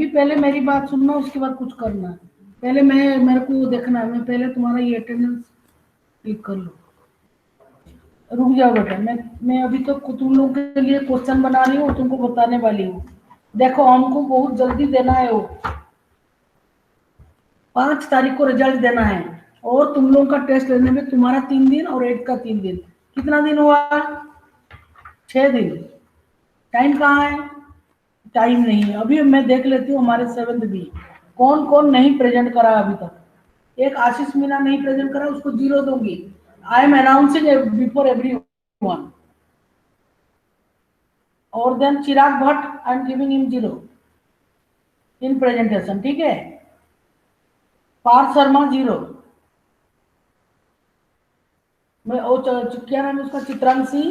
अभी पहले मेरी बात सुनना, उसके बाद कुछ करना। पहले मेरे को देखना है, मैं पहले तुम्हारा ये अटेंडेंस क्लिक कर लो। रुक जाओ बेटा, मैं अभी तो तुम लोग के लिए क्वेश्चन बना रही हूँ, तुमको बताने वाली हूँ। देखो हमको बहुत जल्दी देना है, वो 5 तारीख को रिजल्ट देना है, और तुम लोगों का टेस्ट लेने में तुम्हारा 3 दिन और 8 का 3 दिन, कितना दिन हुआ? 6 दिन। टाइम कहाँ है? टाइम नहीं है। अभी मैं देख लेती हूँ हमारे 7th बी कौन कौन नहीं प्रेजेंट करा अभी तक। एक आशीष मीना नहीं प्रेजेंट करा, उसको 0 दूंगी। I am announcing before everyone. और then Chirag Bhatt, I am giving him 0 in presentation, ठीक है। पार्थ शर्मा 0। मैं क्या नाम है उसका, चित्रांशी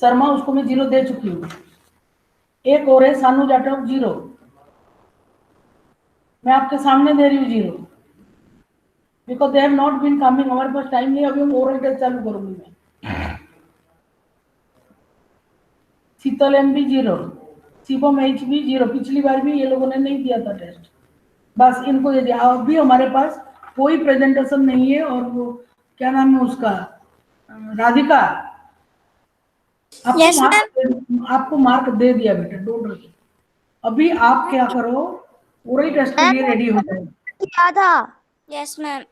शर्मा, उसको मैं 0 दे चुकी हूँ। एक और है सानू जाटव 0, मैं आपके सामने दे रही हूँ 0, because they have not been coming. हमारे पास टाइम नहीं, अभी हम ओरल टेस्ट चालू करूंगी मैं। शीतल एम भी 0, शिवम एच भी 0। पिछली बार भी ये लोगों ने नहीं दिया था टेस्ट, बस इनको दे दिया। अभी हमारे पास कोई प्रेजेंटेशन नहीं है। और वो क्या नाम है उसका, राधिका, Yes, ma'am. आपको मार्क दे दिया बेटा, डोंट वरी। अभी आप क्या करो, ओरल टेस्ट के लिए रेडी हो जाओ। किया था। Yes, ma'am.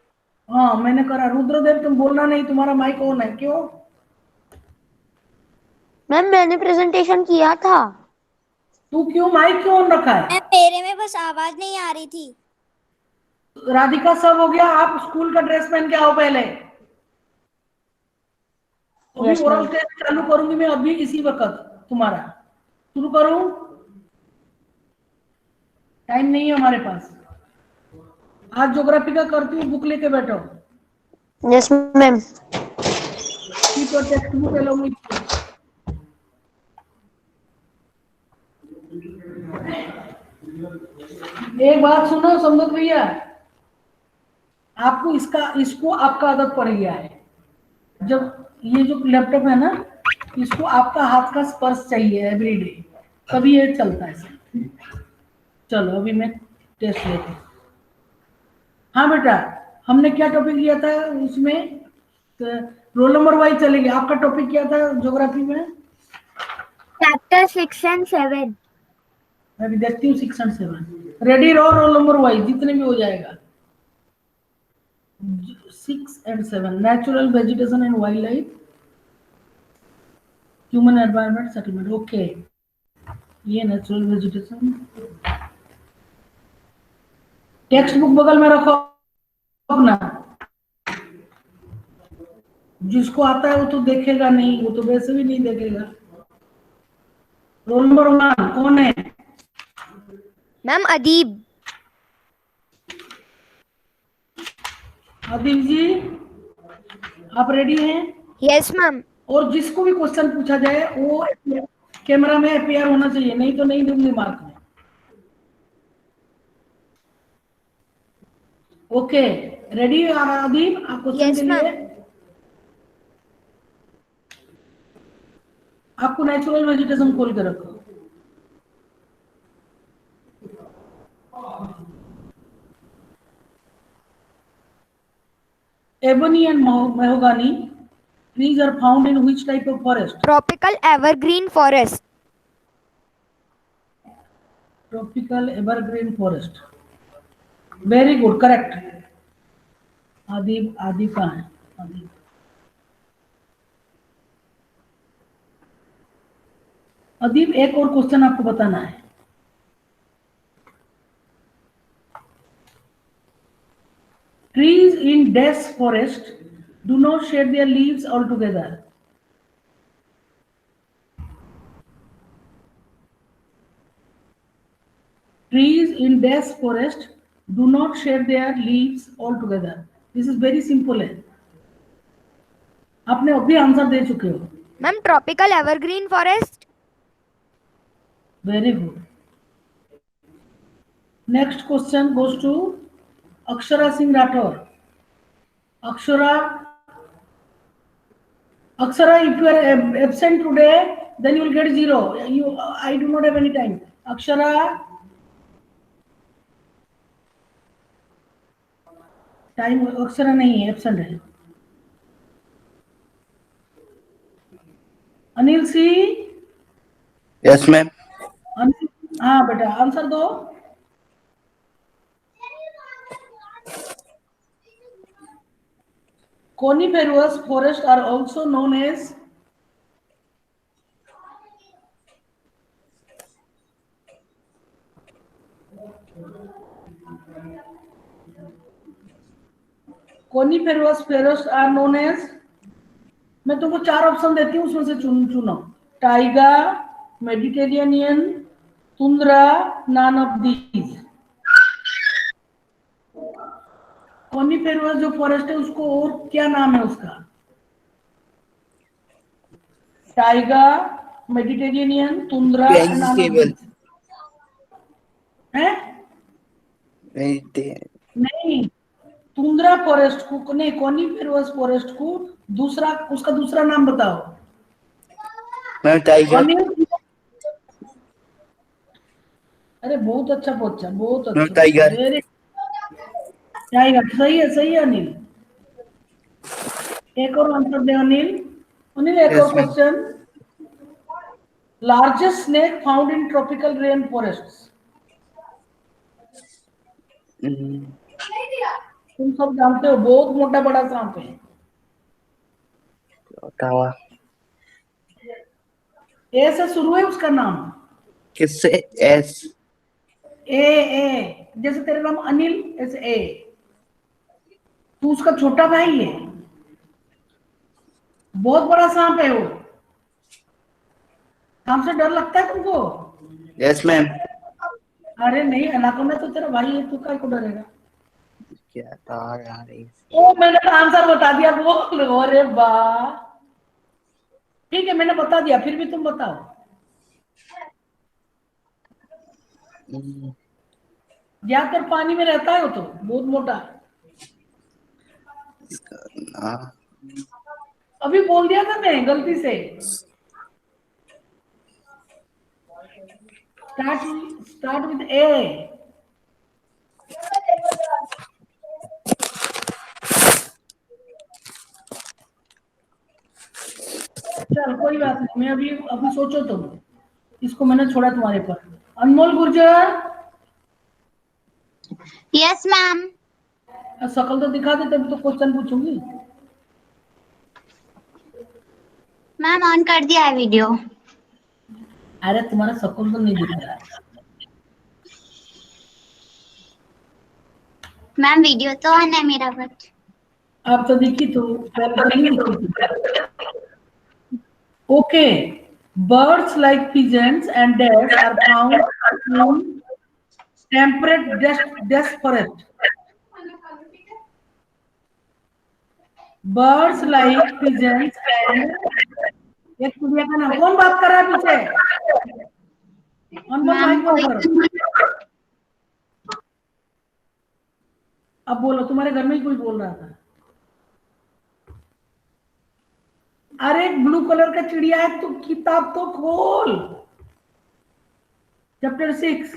हाँ मैंने करा। रुद्रदेव तुम बोलना नहीं, तुम्हारा माइक ऑन है, क्यों? मैम मैंने प्रेजेंटेशन किया था। तू क्यों माइक क्यों ऑन रखा है? मैम मेरे में बस आवाज नहीं आ रही थी। राधिका सब हो गया, आप स्कूल का ड्रेस पहन के आओ पहले। अभी Yes, ओरल ma'am. टेस्ट चालू करूंगी मैं, अभी इसी वक्त तुम्हारा शुरू करूं। टाइम नहीं है हमारे पास। आज ज्योग्राफी का करती हूँ, बुक लेके बैठो। Yes, ma'am. Keep your text book along with you. एक बात सुनो समझो भैया, आपको इसको आपका आदत पड़ गया है। जब ये जो लैपटॉप है ना, इसको आपका हाथ का स्पर्श चाहिए एवरीडे, तभी ये चलता है। चलो अभी मैं टेस्ट लेती हूँ। हाँ बेटा, हमने क्या टॉपिक लिया था उसमें? रोल नंबर वाइज चलेंगे। आपका टॉपिक क्या था ज्योग्राफी में? Chapter 6 and 7. मैं भी देखती हूँ 6 और 7। रेडी रहो, रोल नंबर वाइज जितने भी हो जाएगा। 6 and 7 natural vegetation and wild life, human environment settlement. Okay, ये नेचुरल वेजिटेशन। टेक्स्ट बुक बगल में रखो अपना। जिसको आता है वो तो देखेगा नहीं, वो तो वैसे भी नहीं देखेगा। रोल नंबर 1 कौन है? मैम अदीब। आदिल जी, आप रेडी हैं? Yes, ma'am. और जिसको भी क्वेश्चन पूछा जाए वो कैमरा में अपियर होना चाहिए, नहीं तो नहीं दूंगी मार्क में। ओके, रेडी आदिल आप क्वेश्चन Yes, के ma'am. लिए? आपको नेचुरल वेजिटेशन खोल के रखो। Ebony and mahogany trees are found in which type of forest? Tropical evergreen forest. Tropical evergreen forest. Very good, correct. आदि कहाँ है? आदि अदीब, एक और क्वेश्चन आपको बताना है। Trees in dense forest do not shed their leaves altogether. Trees in dense forest do not shed their leaves altogether. This is very simple है। आपने अभी आंसर दे चुके हो। Ma'am tropical evergreen forest. Very good. Next question goes to Akshara Singh Rathore. Akshara, if you are absent today, then you will get 0. I do not have any time. Akshara, time Akshar नहीं है, absent है। Anil C. Yes ma'am. Anil, हाँ बेटा answer दो। Coniferous forests are also known as coniferous forests are known as, मैं तुमको 4 option देती हूँ, उसमें से चुनो। Taiga, Mediterranean, tundra, none of these. Coniferous जो फॉरेस्ट है उसको और क्या नाम है उसका? Taiga, Mediterranean, tundra, none of vegetable. These. हैं? वेजिटेबल। नहीं, तुंद्रा फॉरेस्ट को नहीं, कॉनिफेरस फॉरेस्ट को दूसरा, उसका दूसरा नाम बताओ। Ma'am tiger. अनिल, अरे बहुत अच्छा पूछा, बहुत मैम अच्छा, टाइगर। वेरी टाइगर, सही है अनिल। एक और आंसर दे अनिल। अनिल एक और yes ma'am. Question. Largest snake found in tropical rain forest. तुम सब जानते हो, बहुत मोटा बड़ा सांप है। ओटावा। ए से शुरू है उसका नाम। किससे? एस। ए, जैसे तेरा नाम अनिल, ऐसे ए। तू उसका छोटा भाई है, बहुत बड़ा सांप है वो। सांप से डर लगता है तुमको? Yes ma'am. अरे नहीं, अनाकोंडा तो तेरा भाई है, तू काय को डरेगा? क्या था यार ये? ओ मैंने तो आंसर बता दिया, बोल। अरे वाह, ठीक है मैंने बता दिया, फिर भी तुम बताओ। ज्यादातर पानी में रहता है वो, तो बहुत मोटा। हाँ। अभी बोल दिया था मैं गलती से। स्टार्ट विद ए। चल कोई बात नहीं, मैं अभी सोचो तुम, इसको मैंने छोड़ा तुम्हारे पर। अनमोल गुर्जर, यस मैम। शकल तो दिखा दे, तभी तो क्वेश्चन पूछूंगी। मैम ऑन कर दिया है वीडियो। अरे तुम्हारा शकल तो नहीं दिख रहा। मैम वीडियो तो ऑन है मेरा, बट आप तो दिखी, तो पहले तो नहीं दिखी थी। Okay, birds like pigeons and doves are found in temperate desert forest. Birds like pigeons and, एक चिड़िया का नाम, कौन बात कर रहा है पीछे? अनमोल मैम माइक कोई बंद करो। अब बोलो, तुम्हारे घर में ही कोई बोल रहा था। अरे ब्लू कलर का चिड़िया है, तो किताब तो खोल। चैप्टर 6।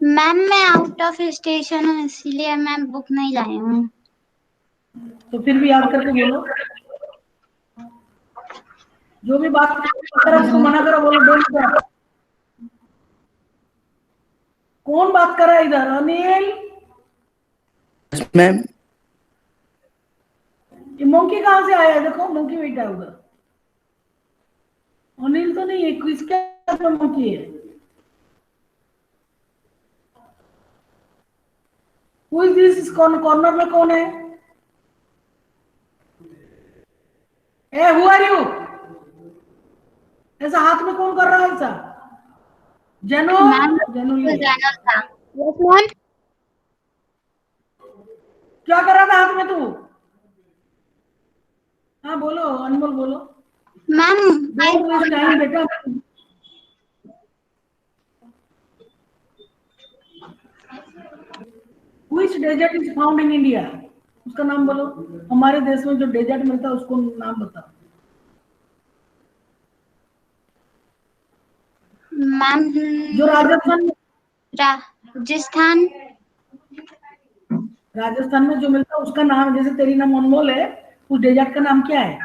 मैम मैं आउट ऑफ स्टेशन हूँ, इसीलिए मैं बुक नहीं लाई हूँ। तो फिर भी याद करके बोलो। जो भी बात कर रहा है उसको मना करो, बोलो डोंट। कौन बात कर रहा है इधर? अनिल, मैम। ये मंकी कहाँ से आया है? देखो मंकी बैठा है उधर। अनिल तो नहीं है, किसके हाथ में मंकी है? Who is this? इस कॉर्नर में कौन है? ए, हु आर यू? ऐसा हाथ में कौन कर रहा है ऐसा? जनो, मैम जनो तो ये जाना था। Yes ma'am. क्या कर रहा था हाथ में तू? हाँ बोलो अनमोल, बोलो। मैम डोंट वेस्ट टाइम बेटा। Which desert is found in India? उसका नाम बोलो। हमारे देश में जो डेजर्ट मिलता है उसको नाम बताओ। मैम जो राजस्थान में, राजस्थान। राजस्थान में जो मिलता है उसका नाम, जैसे तेरी नाम अनमोल है, उस डेजर्ट का नाम क्या है?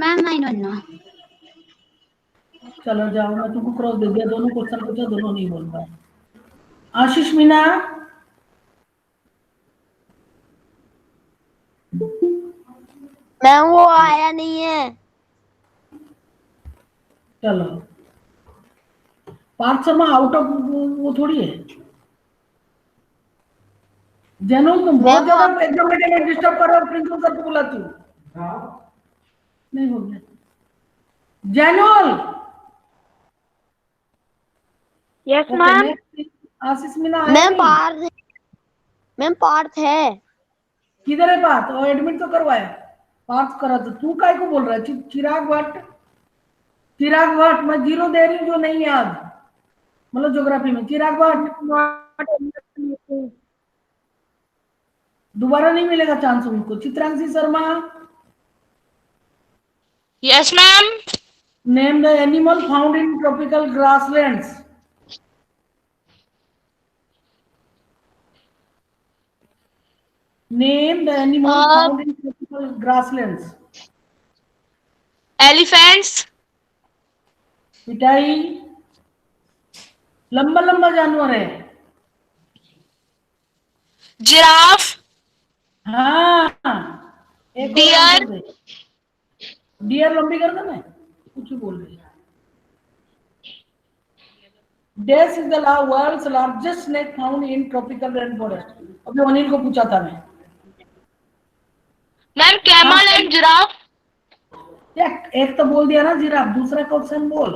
Ma'am I don't know. चलो जाओ, मैं तुमको क्रॉस दे दिया, दोनों क्वेश्चन पूछा, दोनों नहीं बोल पाए। आशीष मीना, मैम वो आया नहीं है। चलो। पार्थ शर्मा आउट ऑफ वो थोड़ी है। जैनुल, तुम बहुत मैम ज्यादा एकदम में डिस्टर्ब कर रहे हो, प्रिंसिपल सर को बुलाती हूँ। नहीं हो गया। Zainul, yes okay ma'am. Next. Ashish Meena आया मैम नहीं? पार्थ, मैम पार्थ है। किधर है पार्थ? और एडमिट तो करवाया। पार्थ करा तो तू काय को बोल रहा है? चिराग भट्ट, चिराग भट्ट, मैं 0 दे रही हूँ जो नहीं याद, मतलब ज्योग्राफी में। चिराग भट्ट, दोबारा नहीं मिलेगा चांस उनको। Chitranshi Sharma, Yes, ma'am. Name the animal found in tropical grasslands. Name the animal found in tropical grasslands. Elephants, पिटाई, लंबा लंबा जानवर है। giraffe, हाँ, एक और deer, आंसर दे। डियर लंबी कर देना, कुछ भी बोल रही है। This is the world's largest snake found in tropical rainforest. अभी अनिल को पूछा था मैं। ma'am, camel and giraffe, एक तो बोल दिया ना जिराफ, दूसरा क्वेश्चन बोल।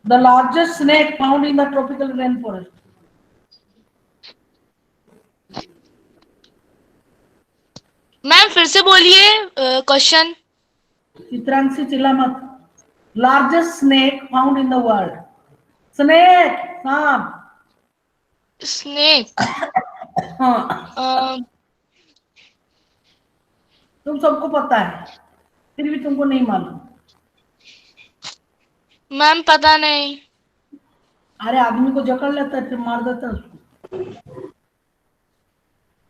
The largest snake found in the tropical rain forest. ma'am फिर से बोलिए क्वेश्चन। चित्रांशी चिल्ला मत। Largest snake found in the world. Snake, सांप। snake, हाँ, तुम सबको पता है, फिर भी तुमको नहीं मालूम। ma'am पता नहीं। अरे आदमी को जकड़ लेता है, फिर मार देता है उसको।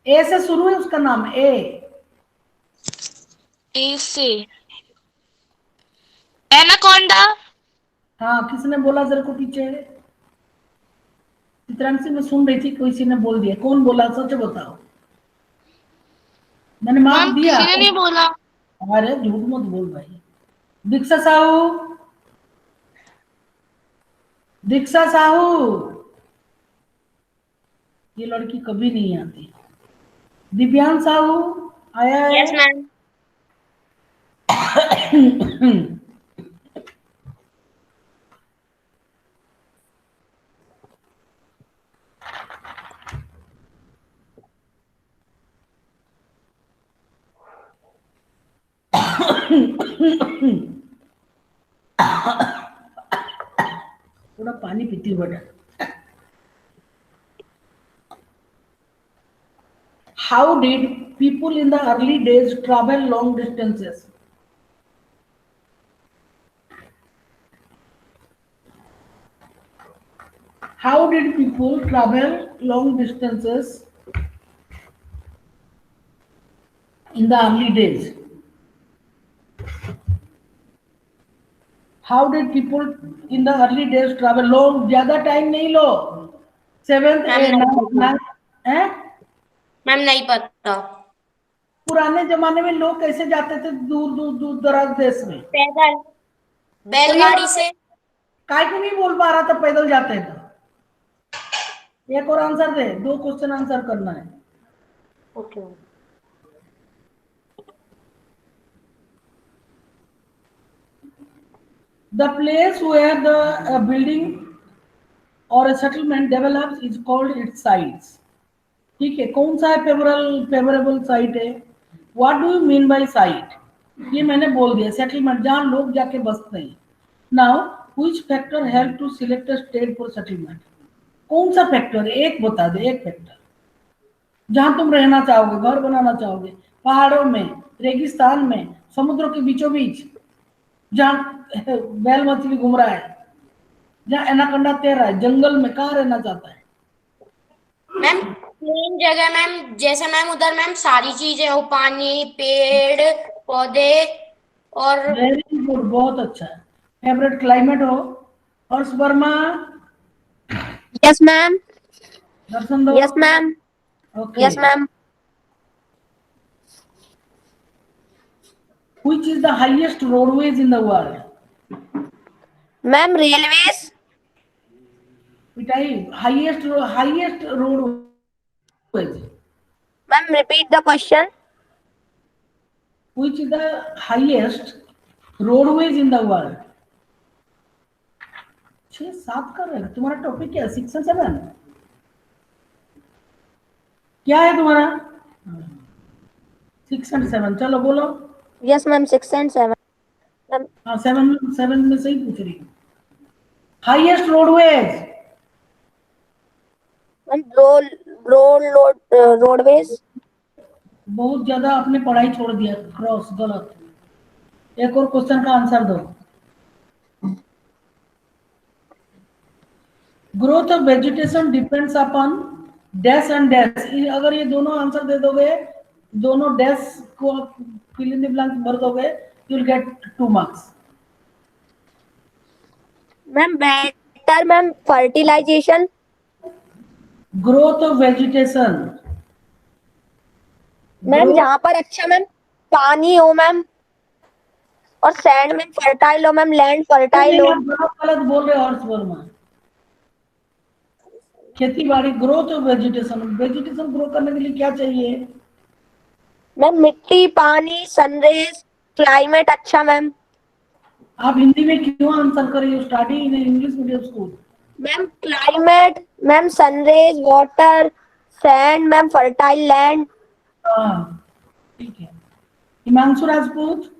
ए से शुरू है उसका नाम, ए। A से एनाकोंडा, हाँ, किसने बोला तेरे को पीछे? चित्रांशी, मैं सुन रही थी, किसी ने बोल दिया। कौन बोला, सच बताओ। मैंने मार्क मैम दिया। किसी ने नहीं बोला। अरे झूठ मत बोल भाई। दीक्षा साहू, दीक्षा साहू, ये लड़की कभी नहीं आती। दिव्यांश साहू आया है? Yes ma'am. थोड़ा पानी पीती हूँ बेटा। How did people in the early days travel long distances? How did people travel long distances in the early days? How did people in the early days travel long? ज्यादा time नहीं लो। 7th हैं? Ma'am नहीं पता। पुराने जमाने में लोग कैसे जाते थे दूर दूर दूर दराज देश में? पैदल, बैलगाड़ी से। काय को नहीं बोल पा रहा था पैदल जाते हैं तो? एक और आंसर दे, 2 क्वेश्चन आंसर करना है। Okay. The place where the building or a settlement develops is called its sites. ठीक है, कौन सा है फेवरेबल साइट है? What do you mean by site? ये मैंने बोल दिया, सेटलमेंट, जहां लोग जाके बसते हैं। Now, which factor help to select a state for settlement? कौन सा फैक्टर है? एक बता दे, एक फैक्टर जहां तुम रहना चाहोगे, घर बनाना चाहोगे। पहाड़ों में, रेगिस्तान में, समुद्रों के बीचों बीच, जहां बैल मछली घूम रहा है, जहां एनाकोंडा तैर रहा है, जंगल में, कहाँ रहना चाहता है? मैम प्लेन जगह मैम, जैसे मैम उधर मैम सारी चीजें हो, पानी, पेड़ पौधे और वेरी गुड, बहुत अच्छा है। फेवरेट क्लाइमेट हो? हर्ष वर्मा, यस मैम, दर्शन दो। Yes ma'am, okay. Yes ma'am. Which is the highest roadways in the world? Ma'am railways. पिटाई, highest roadways. Ma'am repeat the question. Which is the highest roadways in the world? 6-7 कर रहे हैं। तुम्हारा topic क्या है? 6 और 7 क्या है तुम्हारा? 6 और 7, चलो बोलो। Yes ma'am, 6 and 7। हाँ, 7 में सही पूछ रही हूँ। Highest roadways. Ma'am roadways. बहुत ज्यादा आपने पढ़ाई छोड़ दिया, क्रॉस, गलत। एक और क्वेश्चन का आंसर दो। Growth of vegetation depends upon dash and dash. अगर ये दोनों आंसर दे दोगे, दोनों डैश को फिल इन द ब्लैंक भर दोगे, you will get 2 marks. Ma'am better ma'am fertilisation. Growth of vegetation. Ma'am जहाँ पर अच्छा मैम पानी हो मैम, और सैंड में फर्टाइल हो मैम, लैंड फर्टाइल हो। गलत बोल रहे हो हर्ष वर्मा। खेती बाड़ी, growth of vegetation. Vegetation grow करने के लिए क्या चाहिए? मैम मिट्टी, पानी, सनरेज, क्लाइमेट अच्छा मैम। आप हिंदी में क्यों आंसर कर रही हो? Study in English medium school. Ma'am climate ma'am, sun rays, water, sand ma'am, fertile land. हाँ, ठीक है। Himanshu Rajput,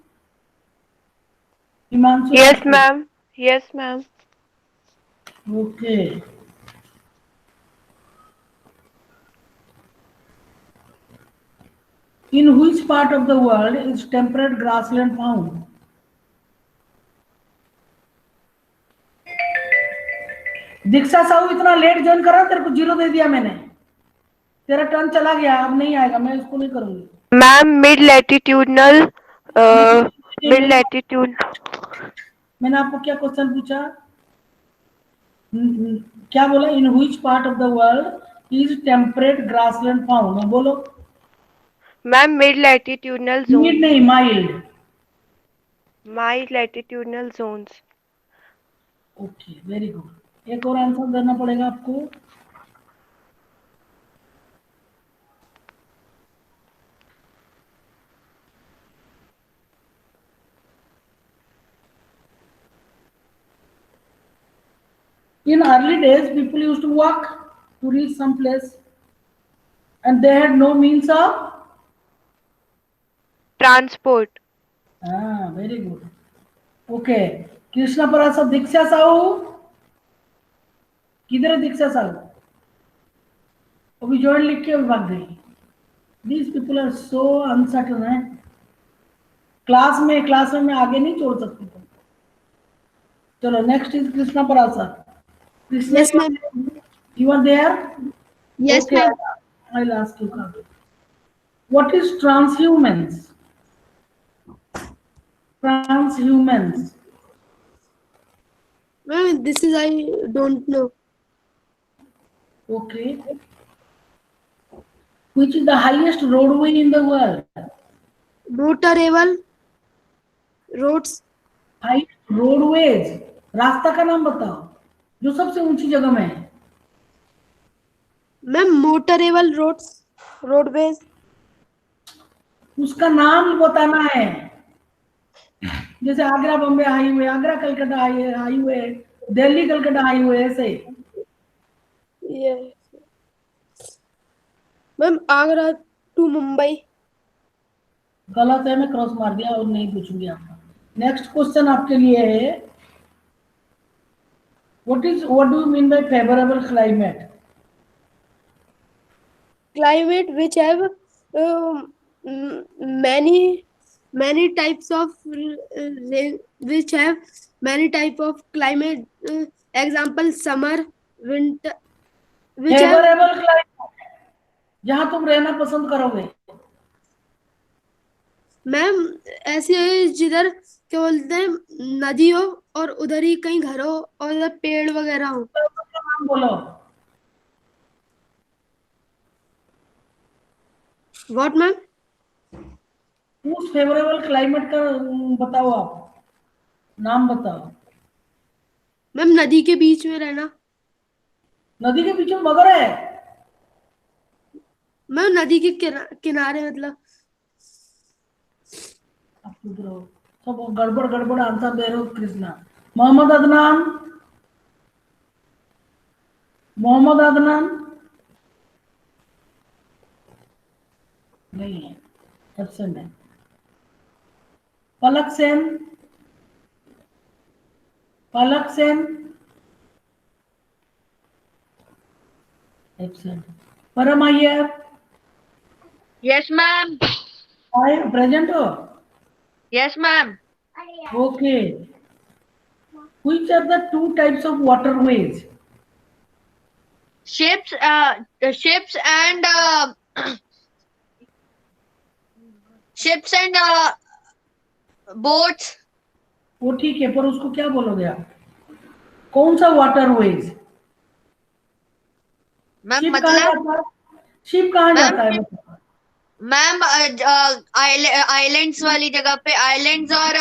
Himanshu Yes, Rajput. ma'am. Yes, ma'am. Okay. In which part of the world is temperate grassland found? दीक्षा साहू, इतना लेट ज्वाइन करा, तेरे को 0 दे दिया मैंने। तेरा टर्न चला गया, अब नहीं आएगा, मैं इसको नहीं करूंगी। Ma'am, mid latitude. मैंने आपको क्या क्वेश्चन पूछा? क्या बोला? In which part of the world is temperate grassland found? बोलो। Ma'am, mid latitudinal mid zones. नहीं, mild. Mild latitudinal zones. Okay, very good. एक और आंसर देना पड़ेगा आपको। In early days, people used to walk to reach some place, and they had no means of. Transport. हाँ, very good. Okay, Krishna प्रसाद, दीक्षा साहू, किधर है दीक्षा साहू? अभी ज्वाइन लिख के अभी भाग गई। These people are so uncertain है। क्लास में मैं आगे नहीं छोड़ सकती तुम। चलो, next is Krishna Prasad. Krishna, Yes, ma'am. you are there? Yes, Okay, ma'am. I'll ask you. What is transhumance? Transhumance. Ma'am, this is I don't know. Okay. Which is the highest roadway in the world? Motorable roads. Highest roadways. रास्ता का नाम बताओ जो सबसे ऊंची जगह में है। Ma'am motorable roads, roadways. उसका नाम बताना है। जैसे Agra Bombay highway, Agra Calcutta highway, Delhi Calcutta highway, ऐसे। ये मैम आगरा टू मुंबई। गलत है, मैं क्रॉस मार दिया और नहीं पूछूंगी आपका। नेक्स्ट क्वेश्चन आपके लिए है, what do you mean by favorable climate? Climate which have many types of which have many type of climate. Example summer, which are favourable climate, जहां तुम रहना पसंद करोगे। मैम ऐसे है जिधर क्या बोलते हैं नदी हो और उधर ही कहीं घर हो और उधर पेड़ वगैरह हो। उसका नाम बोलो। What ma'am? उस फेवरेबल क्लाइमेट का बताओ, आप नाम बताओ। मैम नदी के बीच में रहना। नदी के बीच में मगर है। मैम नदी के किनारे मतलब। आप चुप रहो, सब गड़बड़ गड़बड़ आंसर दे रहे हो कृष्णा। मोहम्मद अदनान, मोहम्मद अदनान नहीं है, एब्सेंट है। पलक सेन, पलक सेन एब्सेंट। परम अय्यर, Yes, ma'am. प्रेजेंट हो? Yes, ma'am. Okay. Which are the two types of waterways? Ships, ships and ships and boats. वो ठीक है, पर उसको क्या बोलोगे आप? कौन सा वाटरवेज? मैम शिप कहाँ मतलब जाता है? शिप कहाँ मैम जाता है बताओ? मैम आइलैंड्स वाली जगह पे आइलैंड्स और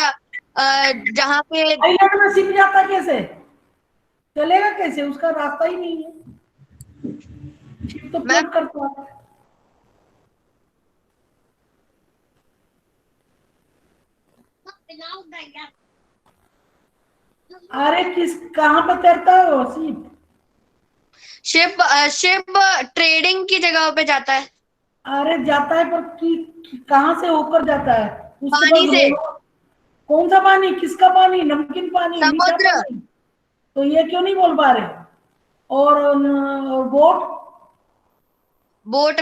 जहाँ पे आइलैंड में शिप जाता कैसे? चलेगा कैसे? उसका रास्ता ही नहीं है। शिप तो मैम फ्लोट करता है। अरे किस कहाँ पे तैरता है वो शिप? शिप शिप ट्रेडिंग की जगह पे जाता है अरे जाता है, पर कहाँ से होकर जाता है? उसके पानी पास से। कौन सा पानी? किसका पानी? नमकीन पानी, मीठा समुद्र। पानी? तो ये क्यों नहीं बोल पा रहे? और boat? Boat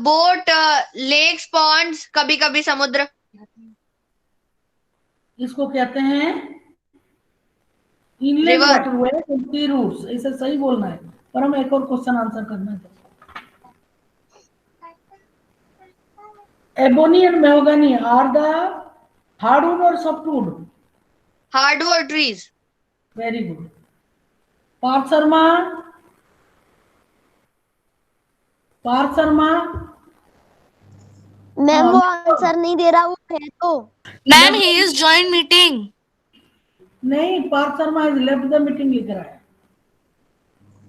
boat lakes ponds कभी कभी समुद्र। इसको कहते हैं inland river. Waterway and sea routes. ऐसे सही बोलना है, पर हम एक और क्वेश्चन आंसर करना है। Ebony and mahogany are the hardwood और softwood? Hardwood trees. Very good. Parth Sharma, Parth Sharma. Ma'am हाँ, वो आंसर नहीं दे रहा, वो है तो। Ma'am he is join meeting. नहीं, Parth Sharma is left the meeting लिख रहा है।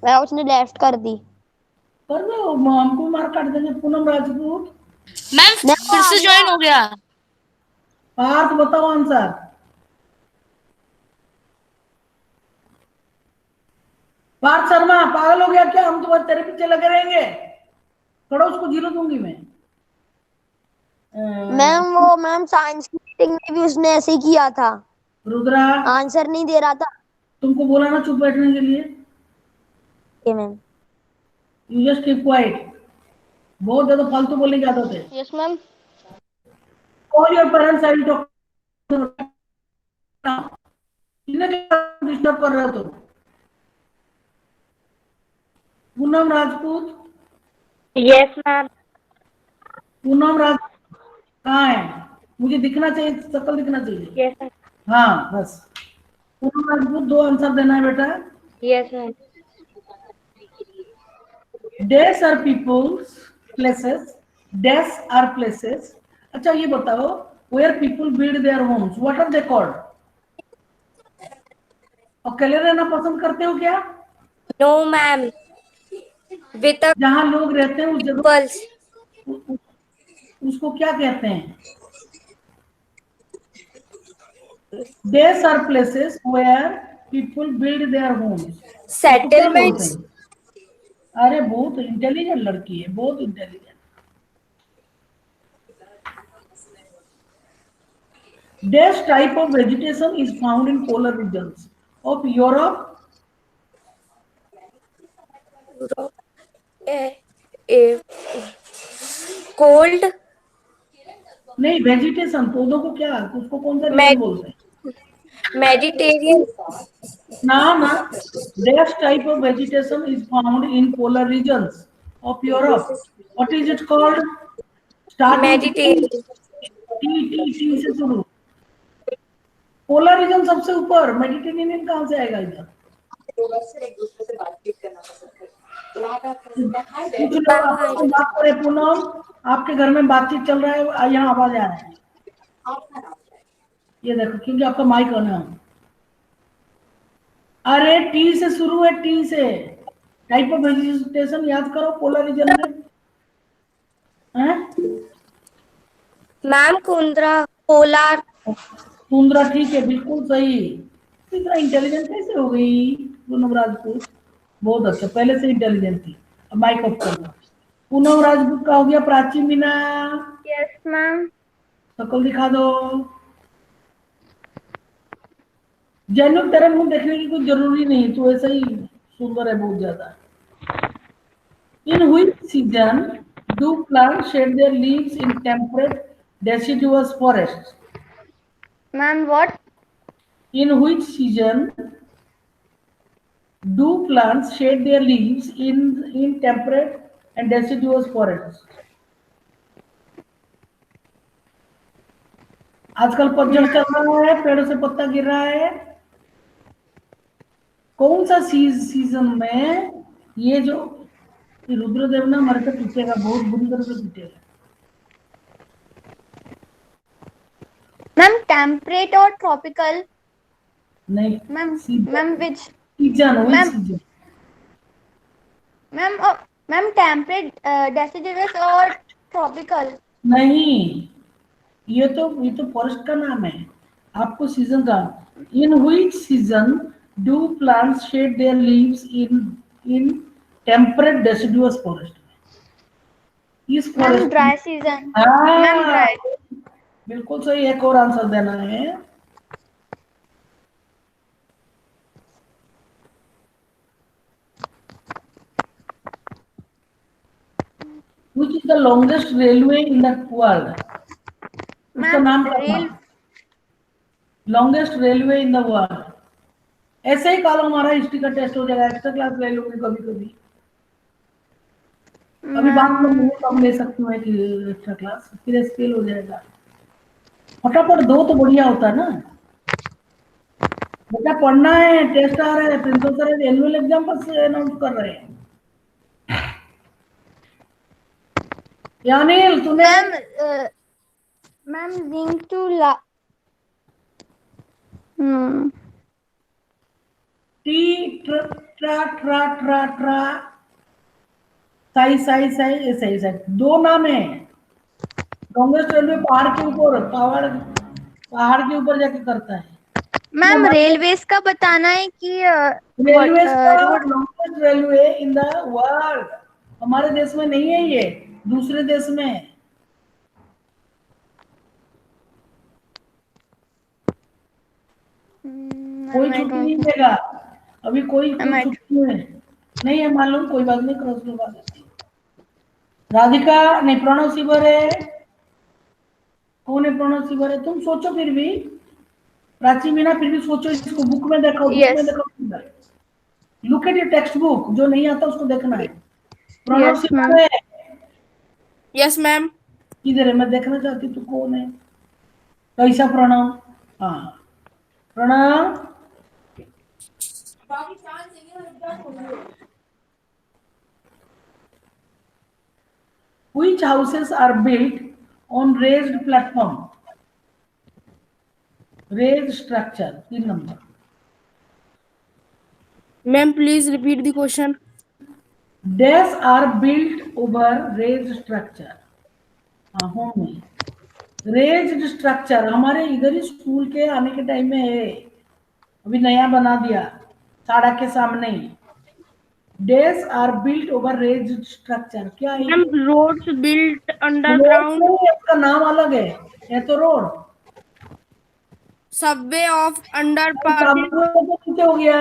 मैं उसने लेफ्ट कर दी। कर दो, हमको मार्क काट देंगे। पूनम राजपूत, मैम फिर से ज्वाइन हो गया। पार्थ बताओ आंसर। पार्थ शर्मा पागल हो गया क्या? हम तो तेरे पीछे लगे रहेंगे। करो, उसको जीरो दूंगी मैं। मैम साइंस की मीटिंग में भी उसने ऐसे ही किया था, रुद्रा, आंसर नहीं दे रहा था। तुमको बोला ना चुप बैठने के लिए। Okay ma'am. You just keep quiet. बहुत ज्यादा फालतू बोलने की आदत है। Yes ma'am. Call your parents, I will talk. इन्हें डिस्टर्ब कर रहे हो तुम? Poonam Rajput, yes ma'am. पूनम राजपूत कहाँ है? मुझे दिखना चाहिए, शक्ल दिखना चाहिए। यस हाँ बस। पूनम राजपूत, दो आंसर देना है बेटा। Yes ma'am. Days are people's places. Days are places. अच्छा ये बताओ, where people build their homes, what are they called? अकेले रहना पसंद करते हो क्या? नो मैम, विद जहाँ लोग रहते हैं उस जगह पल्स। उसको क्या कहते हैं? Days are places where people build their homes. उसको क्या बोलते हैं? अरे बहुत इंटेलिजेंट लड़की है, बहुत intelligent. This type of vegetation is found in polar regions of Europe. Cold. नहीं, वेजिटेशन, पौधों को क्या, उसको कौन सा रीजन बोलते हैं? Mediterranean. Na. This type of vegetation is found in polar regions of Europe. What is it called? Mediterranean. T से शुरू. पोलर रीजन सबसे ऊपर, मेडिटेरेनियन कहाँ से आएगा इधर? कुछ लोग आपस में बात करे. पूनम, आपके घर में बातचीत चल रहा है, यहाँ आवाज आ रहा है. ये देखो, क्योंकि आपका माइक ऑन है. अरे टी से शुरू है, टी से. टाइप ऑफ वेजिटेशन याद करो पोलर रीजन में. हैं? Ma'am Kundra polar. सुंदरा, ठीक है, बिल्कुल सही. इतना इंटेलिजेंट कैसे हो गई पूनम राजपूत? बहुत अच्छा, पहले से इंटेलिजेंट थी. अब माइक ऑफ कर दो. पूनम राजपूत का हो गया. Prachi Meena, yes ma'am. शक्ल दिखा दो. जैनुक, तेरा मुंह देखने की कोई जरूरी नहीं, तू ऐसा ही सुंदर है बहुत ज्यादा. इन which season do plant shade their leaves in temperate deciduous forests? Ma'am what? In which season do plants shed their leaves in temperate and deciduous forests? आजकल पतझड़ चल रहा है, पेड़ों से पत्ता गिर रहा है. कौन सा सीजन में ये जो रुद्रदेव ना हमारे पे पीटेगा, बहुत बुरी तरह से पीटेगा. मैम टेम्परेट और ट्रॉपिकल. नहीं ma'am which season, ma'am season. Ma'am temperate, deciduous और ट्रॉपिकल. नहीं, ये तो फॉरेस्ट का नाम है. आपको सीजन का. In which season do plants shed their leaves in temperate deciduous forest? इस ma'am forest. Dry season. Ma'am dry. बिल्कुल सही. एक और आंसर देना है. Which is the longest railway in the world? उसका नाम क्या है? Longest railway in the world. ऐसे ही कल हमारा हिस्ट्री का टेस्ट हो जाएगा. एक्स्ट्रा क्लास ले लूंगी कभी कभी. अभी बात में कम ले सकती हूँ कि एक्स्ट्रा क्लास, फिर स्केल हो जाएगा. फटाफट दो तो बढ़िया होता है ना. बेटा पढ़ना है, टेस्ट आ रहा है. प्रिंसिपल सर एनुअल एग्जाम पर अनाउंस कर रहे हैं. यानील, तूने मैम जिंक टू ला. टी ट्रा ट्रा ट्रा ट्रा साई साई साई सही सही. दो नाम है. कांग्रेस रेलवे पहाड़ के ऊपर, पहाड़ के ऊपर जाके करता है. मैम रेलवेज का बताना है कि railway longest railway in the world. हमारे देश में नहीं है, ये दूसरे देश में है. कोई छुट्टी नहीं देगा अभी. कोई छुट्टी नहीं है. मालूम, कोई बात नहीं. क्रॉस लगा देती. राधिका नहीं, प्रणव सिबर है. कौन है प्रणव सिबर है? तुम सोचो फिर भी. प्राची मीना, फिर भी सोचो. इसको बुक में देखो. बुक में देखो. Look at your text book. जो नहीं आता उसको देखना है. प्रणव सिबर है. Yes ma'am. किधर है? मैं देखना चाहती हूँ तू कौन है. कैसा प्रणव? हाँ Pranav. Which houses are built on raised platform? Raised structure. 3 number. Ma'am please repeat the question. Dash are built over raised structure. हाँ होंगे. Raised structure हमारे इधर ही स्कूल के आने के टाइम में है. अभी नया बना दिया साड़ा के सामने ही. Dash are built over raised structure. क्या है? Ma'am roads built underground. इसका नाम अलग है. ये तो रोड. Subway of underpass. नीचे हो गया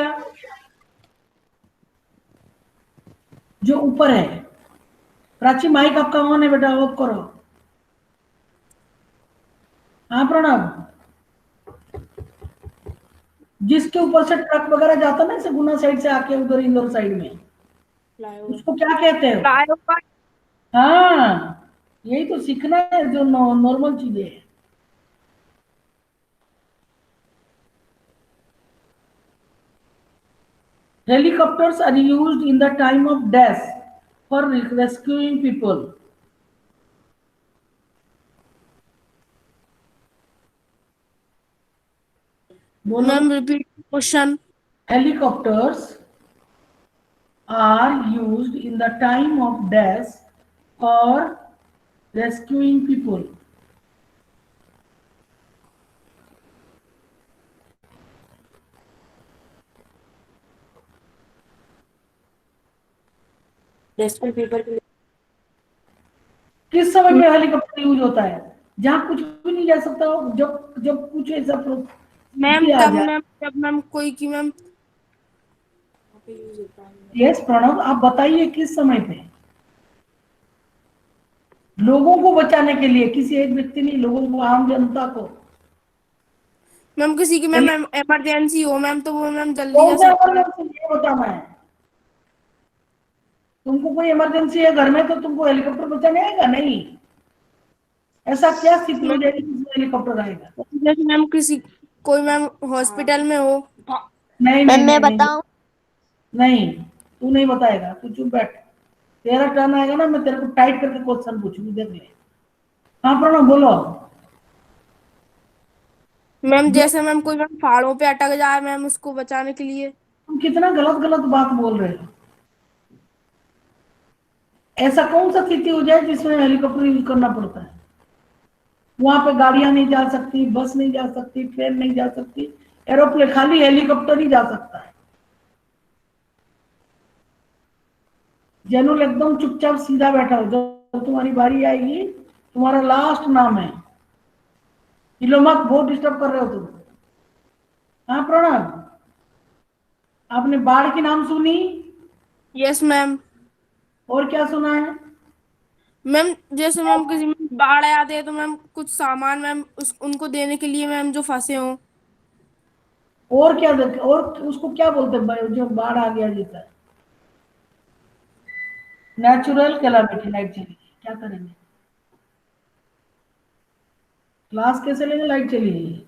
जो ऊपर है. प्राची माइक आपका ऑन है बेटा, ऑफ करो. हाँ प्रणव. जिसके ऊपर से ट्रक वगैरह जाता ना, ऐसे गुना साइड से आके उधर इंदौर साइड में, उसको क्या कहते हैं? फ्लाईओवर। हाँ, यही तो सीखना है, जो नॉर्मल चीजें है। Helicopters are used in the time of death for rescuing people. बोलो। Ma'am repeat question. Helicopters are used in the time of death for rescuing people. Rescue people के लिए किस समय पे हेलीकॉप्टर यूज होता है? जहाँ कुछ भी नहीं जा सकता, जब जब कुछ ऐसा मैम आ तब जाए। मैम जब मैम कोई की मैम यस प्रणव, आप बताइए किस समय पे? लोगों को बचाने के लिए, किसी एक व्यक्ति नहीं, लोगों को, आम जनता को। मैम किसी की मैम इमरजेंसी हो मैम, तो वो मैम जल्दी कौन जा सा सकता है। इमरजेंसी, ये बताना है। तुमको कोई इमरजेंसी है घर में, तो तुमको हेलीकॉप्टर बचाने आएगा? नहीं। ऐसा क्या स्थिति हो जाएगी जिसमें हेलीकॉप्टर आएगा? जैसे मैम किसी कोई मैम हॉस्पिटल में हो। नहीं मैम नहीं मैं नहीं बताऊं? नहीं, तू नहीं बताएगा, तू चुप बैठ। तेरा टर्न आएगा ना, मैं तेरे को टाइट करके क्वेश्चन पूछूंगी, देख ले। हाँ प्रणव बोलो। मैम जैसे मैम कोई मैम पहाड़ों पे अटक जाए मैम, उसको बचाने के लिए। तुम कितना गलत गलत बात बोल रहे हो। ऐसा कौन सा स्थिति हो जाए जिसमें हेलीकॉप्टर यूज करना पड़ता है? वहां पे गाड़ियां नहीं जा सकती, बस नहीं जा सकती, ट्रेन नहीं जा सकती, एरोप्लेन, खाली हेलीकॉप्टर ही जा सकता है। जैनुल एकदम चुपचाप सीधा बैठा हो, जब तुम्हारी बारी आएगी, तुम्हारा लास्ट नाम है। हिलो मत, बहुत डिस्टर्ब कर रहे हो तुम। हाँ प्रणव, आपने बाढ़ की नाम सुनी? Yes ma'am. और क्या सुना है? मैम जैसे मैम किसी में बाढ़ आते हैं तो मैम कुछ सामान मैम उनको देने के लिए मैम, जो फंसे हो। और क्या देख, और उसको क्या बोलते हैं जो बाढ़ आ गया जीता है? Natural calamity. लाइट चली गई, क्या करेंगे? क्लास कैसे लेंगे? लाइट चली गई।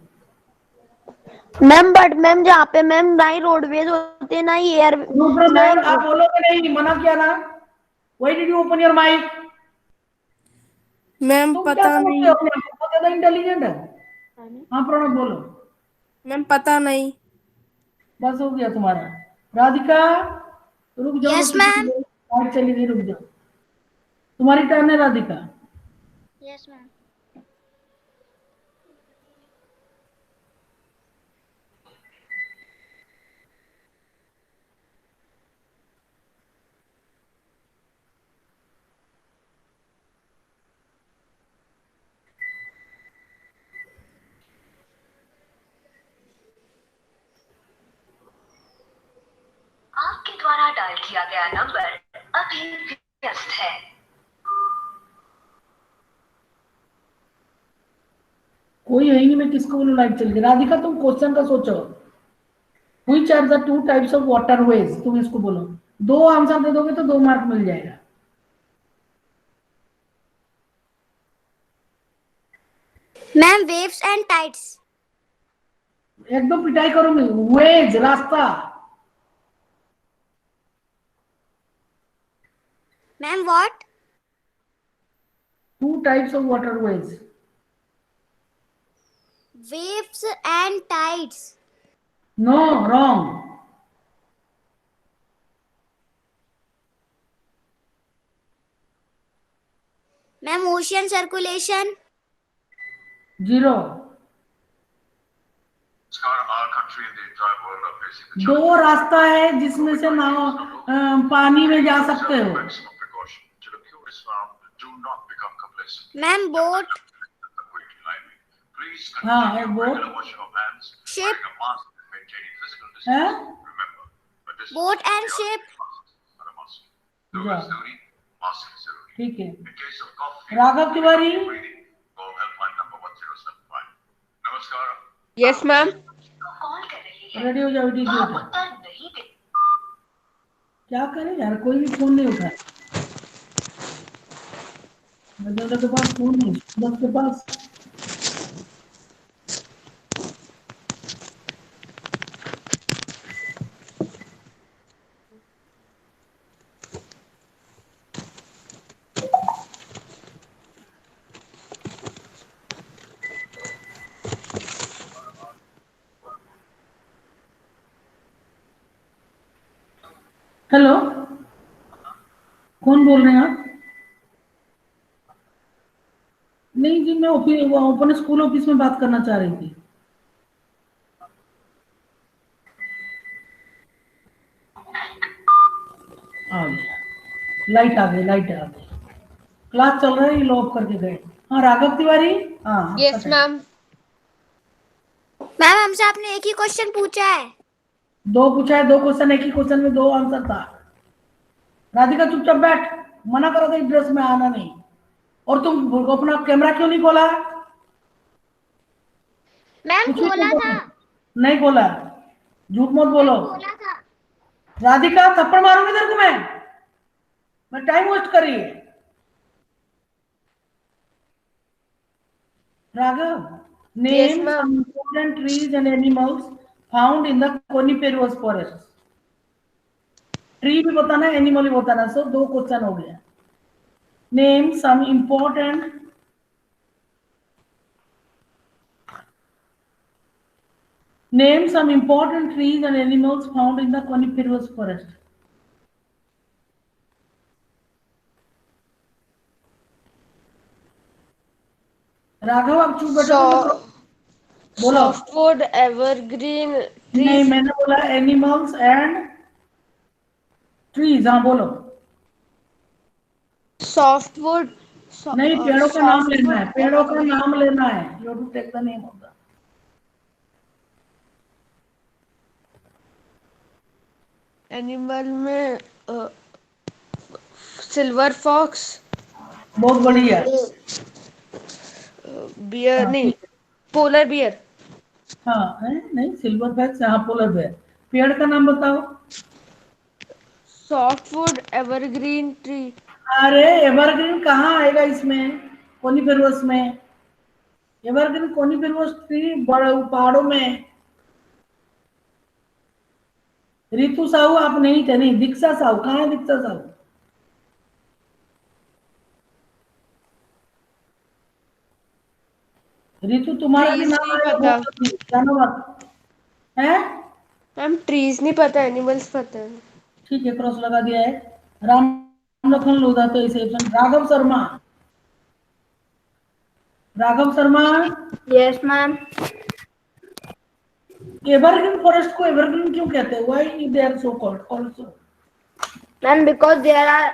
मैम बट मैम जहाँ पे मैम ना ही रोडवेज होते ना ही एयर ना ही आप बोलोगे नहीं, मना किया ना। Why did you open your mic? Ma'am तुम क्या पता समझते नहीं। हो अपने आप को? बहुत ज्यादा इंटेलिजेंट है। हाँ प्रणव बोलो। मैम पता नहीं। बस हो गया तुम्हारा। राधिका रुक जाओ। Yes, ma'am. लाइट चली गई, रुक जाओ। तुम्हारी टर्न है राधिका। Yes, ma'am. आपके द्वारा डायल किया गया नंबर अभी व्यस्त है। कोई है ही नहीं, मैं किसको बोलूं? लाइट चली गई। राधिका तुम क्वेश्चन का सोचो। Which are the two types of waterways? तुम इसको बोलो। दो आंसर दे दोगे तो 2 मार्क मिल जाएगा। Ma'am, waves and tides. एकदम पिटाई करूंगी। वेज, रास्ता। Ma'am, what? Two types of waterways. Waves and tides. No, wrong. Ma'am, ocean circulation. 0. दो रास्ता है जिसमें से नाव पानी में जा सकते हो। Ma'am, boat. हाँ, एक बोट Ship. है। Boat and ship. जा, ठीक है। Raghav Tiwari. Yes ma'am. Call कर रही रेडी हो जाओ, दीदी आप उठा। उत्तर नहीं दे क्या करें यार, कोई भी फोन नहीं उठा। बच्चों के पास फोन नहीं, बस के पास। हेलो, कौन बोल रहे हैं आप? नहीं जी, मैं अपने स्कूल ऑफिस में बात करना चाह रही थी। आ गया, लाइट आ गई, लाइट आ गई। क्लास चल रहा है, ये लॉक करके गए। हाँ राघव तिवारी। हाँ यस मैम। मैम हमसे आपने एक ही क्वेश्चन पूछा है। दो पूछा है, दो क्वेश्चन, एक ही क्वेश्चन में दो आंसर था। राधिका चुपचाप बैठ, मना करा था इस ड्रेस में आना नहीं। और तुम अपना कैमरा क्यों नहीं खोला? मैम कुछ भी खोला नहीं था, बोला। नहीं खोला, झूठ मत बोलो। खोला था। राधिका थप्पड़ मारूंगी तेरे को मैं टाइम वेस्ट कर रही है। Raghav, Yes, name ma'am. some important trees and animals found in the coniferous forest. Tree भी बताना, एनिमल भी बताना। सो दो क्वेश्चन हो गया। Name some important Name some important trees and animals found in the coniferous forest. Raghav आप चुप बैठो तो बोलो। Softwood, evergreen नहीं, trees. मैंने बोला एनिमल्स एंड ट्रीज। हाँ बोलो। Softwood. नहीं, पेड़ों का नाम लेना है, Softwood, पेड़ों का evergreen. नाम लेना है। You to take the name of the animal में सिल्वर फॉक्स, बहुत बढ़िया। बियर हाँ नहीं, ठीक है। Polar bear. हाँ नहीं, सिल्वर फैक्स, हाँ पोलर बेयर। पेड़ का नाम बताओ। Softwood, evergreen tree. अरे एवरग्रीन कहाँ आएगा इसमें? कोनिफेरस में। एवरग्रीन कोनिफेरस ट्री बड़े पहाड़ों में। रितु साहू आप नहीं थे, नहीं। दीक्षा साहू कहाँ है? दीक्षा साहू, रितु तुम्हारा भी ट्रीज नाम नहीं आएगा। पता जानो मत है। मैम, ट्रीज नहीं पता, एनिमल्स पता है. ठीक है, क्रॉस लगा दिया है। राम लखन लोधा तो इसे Raghav Sharma. Raghav Sharma, yes ma'am. Evergreen forest को एवरग्रीन क्यों कहते हैं? Why they are so called also? Ma'am because there are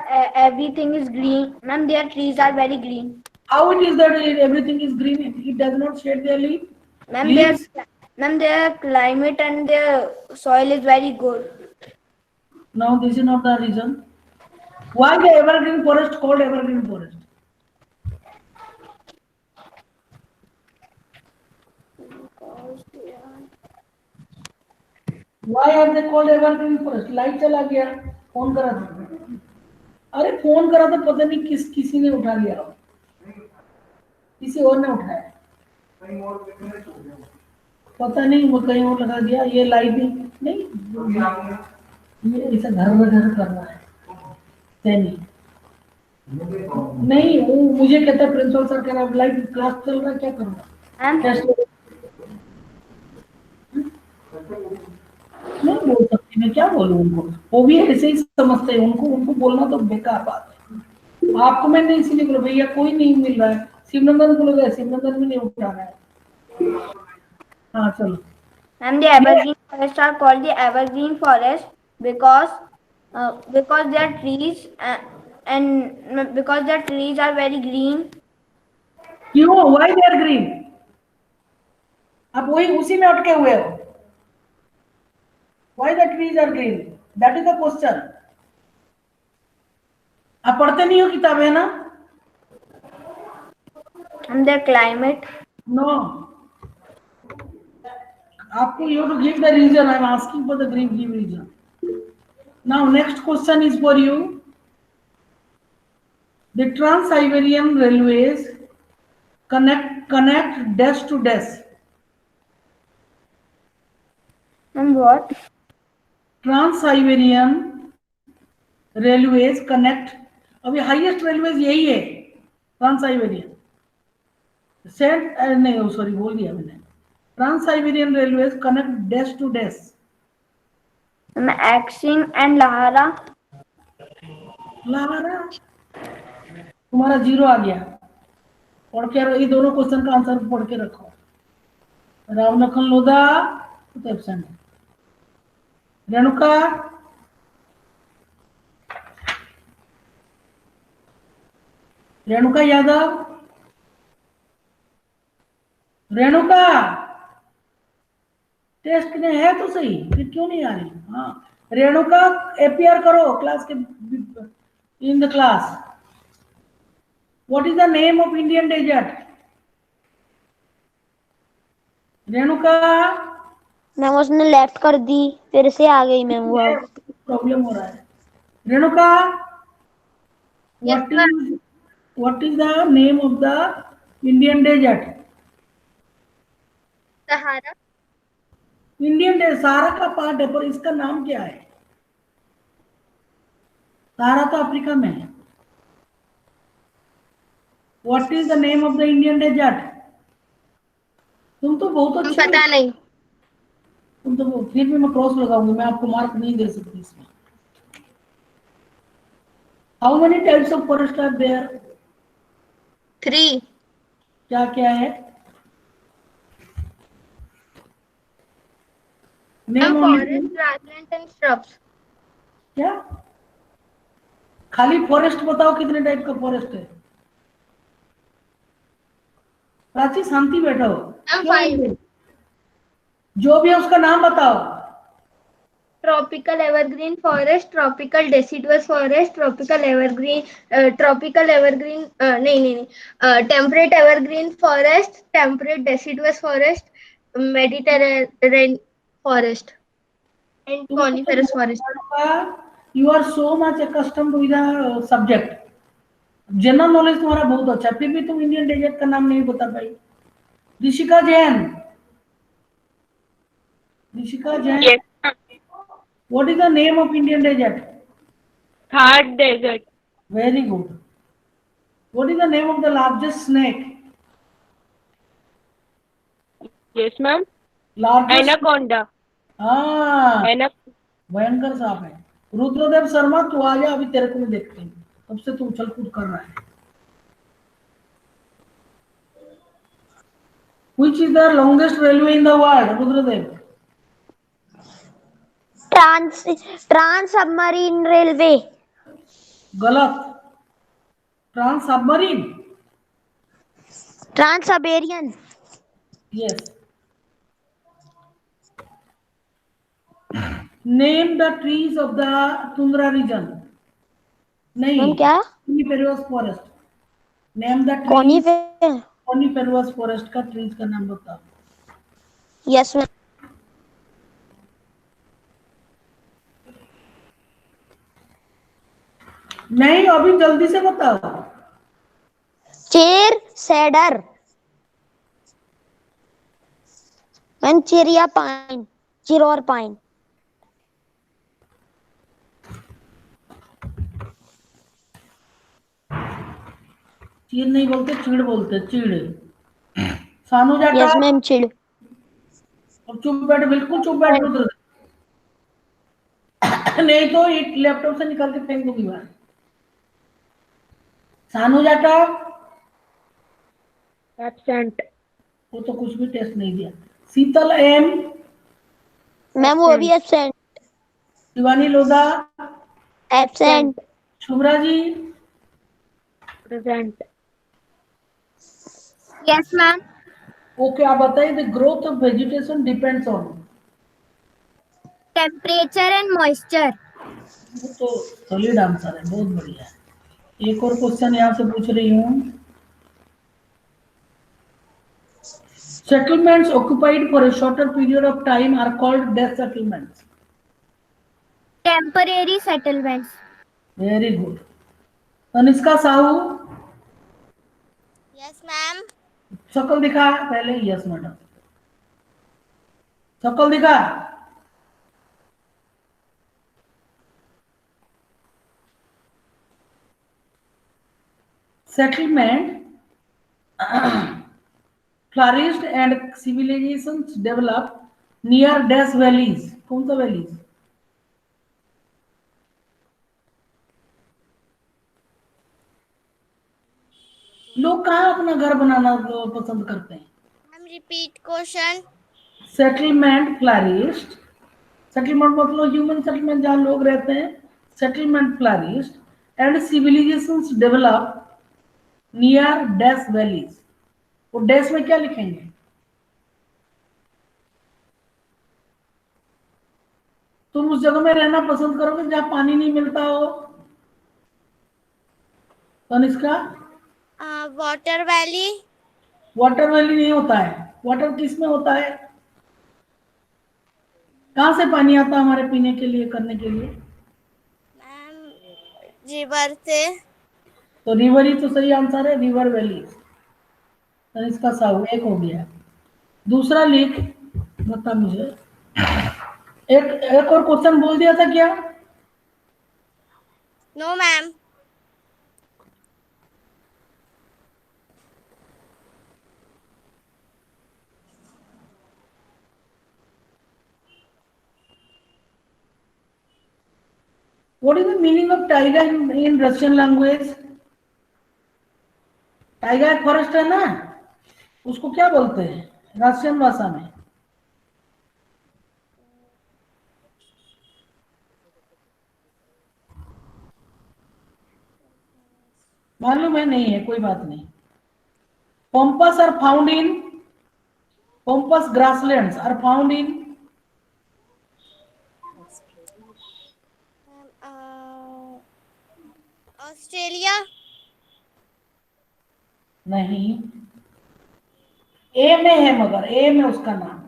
everything is green. Ma'am there trees are very green. How it is that everything is green? It does not shed their Ma'am, leaves. their climate and their soil is very good. No, this is not the reason. Why the evergreen forest called evergreen forest? Why are they called evergreen forest? Light चला गया, phone करा था। अरे phone करा तो पता नहीं किसी ने उठा लिया, किसी और ने उठाया, पता नहीं वो कहीं और लगा दिया। ये लाइटिंग नहीं, ये ऐसा घर में घर कर रहा है। नहीं वो मुझे कहता है प्रिंसिपल सर कह रहा है लाइव क्लास चल रहा है, क्या करूँगा? नहीं बोल सकती, मैं क्या बोलूँ उनको? वो भी ऐसे ही समझते हैं, उनको बोलना तो बेकार बात है। आपको मैंने इसीलिए बोला भैया कोई नहीं मिल रहा है। शिवनंदन को लगा, शिवनंदन भी नहीं उठा रहा है। हाँ चलो। And the evergreen forests are called the evergreen forest because their trees and because their trees are very green. क्यों? Why they are green? आप वही उसी में अटके हुए हो। Why the trees are green? That is the question. आप पढ़ते नहीं हो किताब, है ना? And their climate. नो, आपको you have to give the reason. I am asking for the give reason. Now next question is for you. The Trans-Siberian Railways connect dash to dash. And what? Trans-Siberian Railways connect. अभी highest railways यही है, Trans Siberian. सेंट नहीं, sorry बोल दिया मैंने। Trans Siberian railways connect dash to dash. Axim and Lahara. लारा तुम्हारा 0 आ गया। पढ़ के ये दोनों क्वेश्चन का आंसर पढ़ के रखो। रावनखन लोधा तो एब्सेंट है। रेणुका, रेणुका यादव, रेणुका टेस्ट में है तो सही, फिर क्यों नहीं आ रही? हाँ रेणुका अपीयर करो क्लास के in the class. What is the name of Indian desert? Renuka ma'am उसने लेफ्ट कर दी, फिर से आ गई मैम। वो प्रॉब्लम हो रहा है। Renuka what is the name of the Indian desert? Sahara. Indian desert Sahara का पार्ट है, पर इसका नाम क्या है? सहारा तो अफ्रीका में है। What is the name of the Indian desert? तुम तो बहुत अच्छे, पता नहीं। तुम तो फिर भी मैं क्रॉस लगाऊंगी, मैं आपको मार्क नहीं दे सकती इसमें। How many types of forest are there? 3. क्या क्या है? Name only. Forest, grasslands and shrubs. क्या? खाली फॉरेस्ट बताओ, कितने टाइप का फॉरेस्ट है? प्राची शांति बैठो। 5. जो भी है उसका नाम बताओ। Tropical evergreen forest, tropical deciduous forest, tropical evergreen, नहीं, temperate evergreen forest, temperate deciduous forest, Mediterranean forest, and coniferous forest. You are so much accustomed with the subject. General knowledge तुम्हारा बहुत अच्छा है, फिर भी तुम इंडियन डेजर्ट का नाम नहीं बता पाई। Rishika Jain, Rishika Jain, what is the name of Indian desert? Thar desert. Very good. What is the name of the largest snake? Yes ma'am. Largest Anaconda. हाँ Anaconda. भयंकर सांप है। रुद्रदेव शर्मा तू आ जा, अभी तेरे को भी देखते हैं, तब से तू उछल कूद कर रहा है। Which is the longest railway in the world? रुद्रदेव। Trans submarine railway. गलत। Trans submarine. Trans Siberian. Yes. Name the trees of the tundra region. नहीं क्या? Coniferous forest. Name the coniferous forest का ट्रीज का नाम बताओ। Yes ma'am. नहीं अभी जल्दी से बताओ। चेर सेडर मैम। चिरिया पाइन, चिरोर पाइन। चीड़ नहीं बोलते, चीड़ बोलते, चीड़। सानू जाटा। यस मैम चिड़। अब चुप बैठ, बिल्कुल चुप बैठ रुद्र। नहीं तो ये लैपटॉप से निकाल के फेंक दूंगी बाहर। सानू जाटा Absent. वो तो कुछ भी टेस्ट नहीं दिया। शीतल एम मैम वो भी absent. Shivani Lodha absent. Shubhra ji Present. Yes, ma'am. Okay. आप बताइए the growth of vegetation depends on. Temperature and moisture. वो तो सॉलिड आंसर है, बहुत बढ़िया। एक और क्वेश्चन यहाँ से पूछ रही हूँ। Settlements occupied for a shorter period of time are called death settlements. Temporary settlements. Very good. Tanishka Sahu, yes ma'am. शक्ल दिखा पहले। यस मैडम, शक्ल दिखा। Settlement flourished and civilizations developed near Death Valleys. कौन सा valleys? लोग कहाँ अपना घर बनाना पसंद करते हैं? Ma'am repeat question. Settlement flourished, settlement मतलब ह्यूमन सेटलमेंट जहाँ लोग रहते हैं, settlement flourished and civilisations develop near death valleys. वो डेथ में क्या लिखेंगे? तुम उस जगह में रहना पसंद करोगे जहाँ पानी नहीं मिलता हो? Tanishka, water valley. Water valley नहीं होता है। वाटर किस में होता है? कहाँ से पानी आता है हमारे पीने के लिए, करने के लिए? मैम रिवर से। तो रिवर ही तो सही आंसर है, रिवर वैली। तनिष्का साहू, एक हो गया। दूसरा लिख, बता मुझे। एक और क्वेश्चन बोल दिया था क्या? No ma'am. What is the meaning of taiga in Russian language? Tiger एक फॉरेस्ट है ना, उसको क्या बोलते हैं रशियन भाषा में? मालूम है? नहीं है, कोई बात नहीं। Pampas are found in, pampas grasslands are found in Australia. नहीं, ए में है, मगर ए में उसका नाम,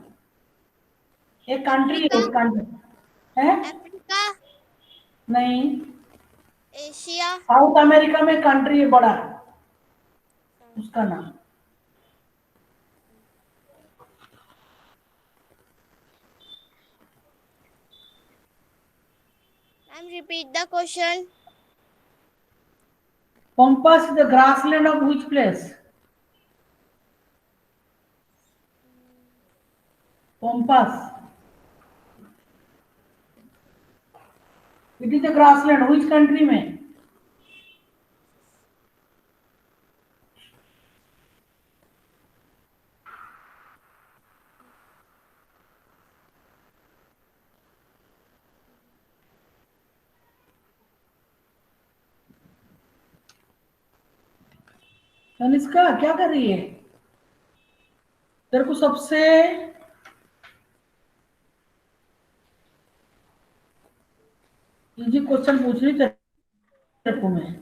एक कंट्री है, एक कंट्री है। अफ्रीका। नहीं, एशिया। साउथ अमेरिका में कंट्री है बड़ा, उसका नाम। Ma'am repeat the question. Pampas is the grassland of which place? Pampas. It is a grassland. Which country में? तनिष्का क्या कर रही है? तेरे को सबसे इजी क्वेश्चन पूछ रही तेरे को मैं।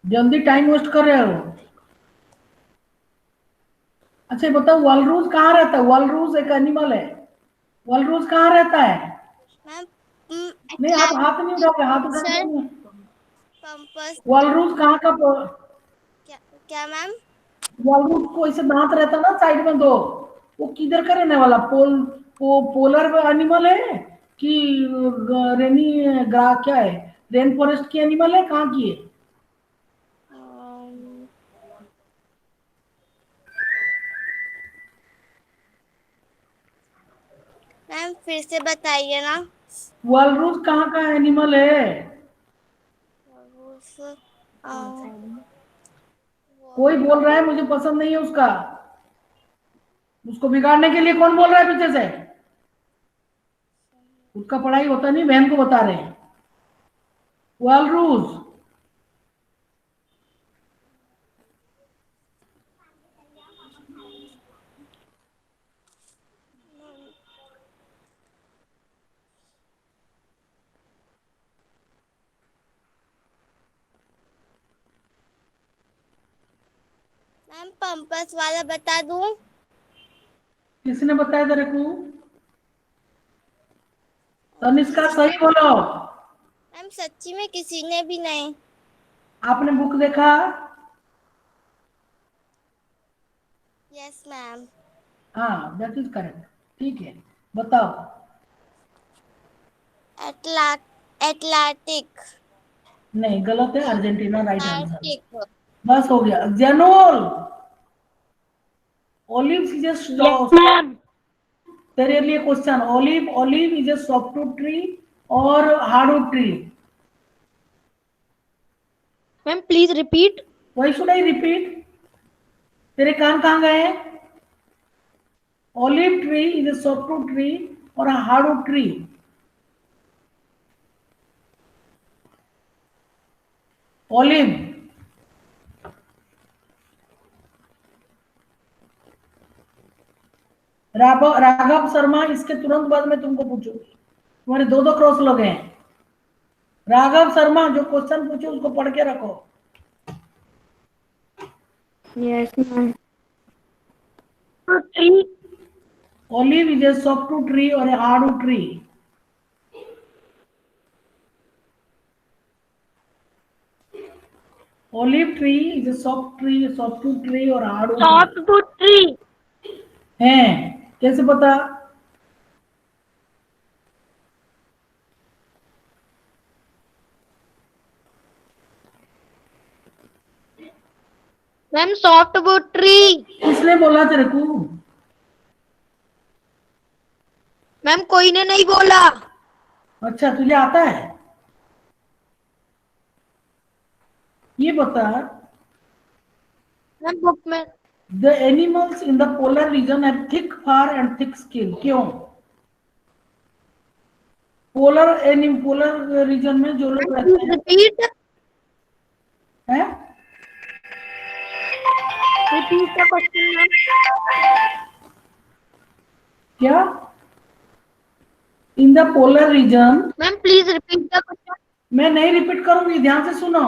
जल्दी टाइम वेस्ट कर रहे हो। अच्छा बताओ, वालरूज कहाँ रहता है? वालरूज एक एनिमल है। वालरूज कहाँ रहता है? मैम नहीं, आप हाथ नहीं उठाओगे, हाथ उठाओगे नहीं। पंपस। वालरूज कहाँ का? क्या मैम? वालरूज को ऐसे दांत रहता ना साइड में दो, वो किधर का रहने वाला? पोलर एनिमल है कि रेनी ग्रा क्या है, रेन फॉरेस्ट की एनिमल है, कहाँ की है? मैम फिर से बताइए ना। वालरूज कहाँ का एनिमल है? कोई बोल रहा है मुझे पसंद नहीं है उसका, उसको बिगाड़ने के लिए कौन बोल रहा है पीछे से? उसका पढ़ाई होता नहीं, बहन को बता रहे हैं। वालरूज मैम पंपस वाला बता दूं? किसने बताया तेरे को? तनिष्का सही बोलो। मैम सच्ची में किसी ने भी नहीं। आपने बुक देखा? Yes ma'am. हाँ, दैट इज करेक्ट। ठीक है, बताओ। एटलांटिक। नहीं, गलत है। Argentina right answer. आर्टिक। बस हो गया। जेनोल, olive is a Yes, ma'am. तेरे लिए question. Olive is a softwood tree और hardwood tree? Ma'am please repeat. Why should I repeat? तेरे कान कहाँ गए? Olive tree is a softwood tree और hardwood tree? Olive. Raghav Sharma, इसके तुरंत बाद में तुमको पूछूंगी। तुम्हारे दो दो क्रॉस लगे हैं। राघव शर्मा, जो क्वेश्चन पूछे उसको पढ़ के रखो। Yes, ma'am. Tree. Olive is a softwood tree or a hardwood tree? Olive tree is a softwood tree or hardwood tree? Softwood tree. है, कैसे पता? Ma'am softwood tree. किसने बोला तेरे को? मैम कोई ने नहीं बोला। अच्छा, तुझे आता है? ये बता। मैम बुक में। The animals in the polar region have thick fur and thick skin. क्यों? पोलर रीजन में जो लोग रहते हैं। रिपीट। हैं? Repeat the question ma'am. क्या? In the polar region. Ma'am please repeat the question. मैं नहीं रिपीट करूंगी, ध्यान से सुनो।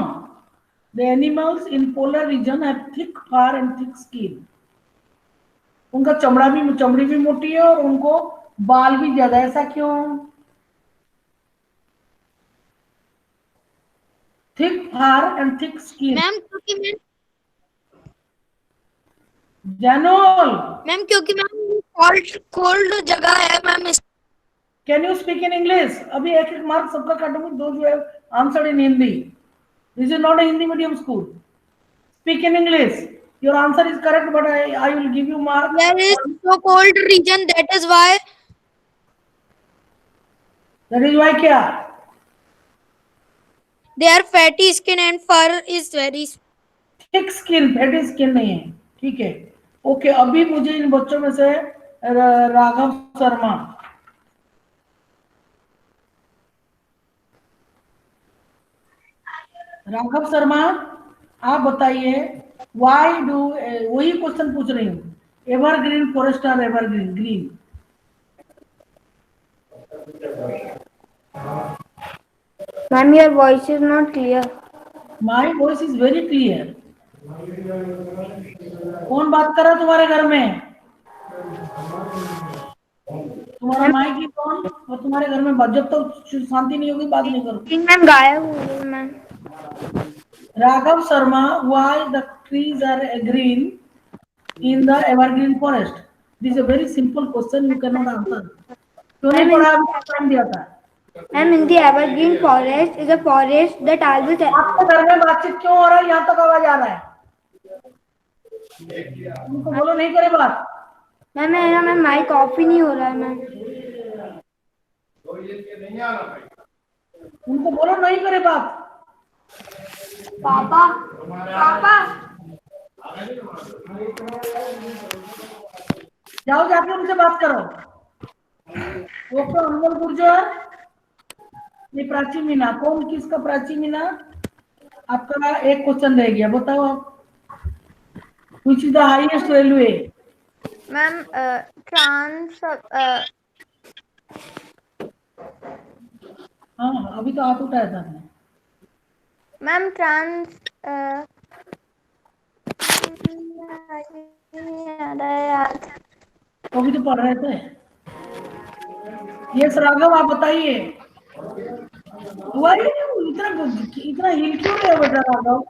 The animals in polar region have thick fur and thick skin. उनका चमड़ी भी मोटी है और उनको बाल भी ज्यादा। ऐसा क्यों? Thick fur and thick skin. Ma'am क्योंकि मैम जानोल, मैम क्योंकि मैम कोल्ड जगह है ma'am. Can you speak in English? अभी एक एक मार्क सबका काटूंगी। दो जो है answer in Hindi. This is not a Hindi medium school. Speak in English. Your answer is correct, but I will give you mark. There is so cold region, that is why. That is why क्या? Their fatty skin and fur is very. Thick skin, fatty skin नहीं है। ठीक है, okay. अभी मुझे इन बच्चों में से राघव शर्मा, आप बताइए। वाई डू, वही क्वेश्चन पूछ रही हूँ। एवरग्रीन फॉरेस्ट और evergreen green? Ma'am, your voice is not clear. My voice is very clear. कौन बात कर रहा है तुम्हारे घर में? तुम्हारा माइक ही कौन? और तुम्हारे घर में जब तक शांति नहीं होगी बात नहीं करूंगी। मैम गायब हो गई ma'am. Raghav Sharma, why the trees are green in the evergreen forest? This is a very simple question, you cannot answer. क्यों नहीं पढ़ा? अभी टाइम दिया था। Ma'am, in the evergreen forest is a forest that always. आपके घर में बातचीत क्यों हो रहा है? यहाँ तक आवाज आ रहा है। उनको बोलो नहीं करे बात। मैम मेरा मैम माइक ऑफ ही नहीं हो रहा है मैम। उनको बोलो नहीं करे बात। पापा पापा जाओ, जाके उनसे बात करो। वो तो अनमोल गुर्जर, ये प्राची मीना। कौन किसका प्राची मीना? आपका एक क्वेश्चन रह गया, बताओ आप। Which is the highest railway? Ma'am हाँ, अभी तो हाथ उठाया था आपने। मैम तो भी तो पढ़ रहे थे। यस राघव, आप बताइए। इतना इतना हिल क्यों रहे हो बेटा राघव?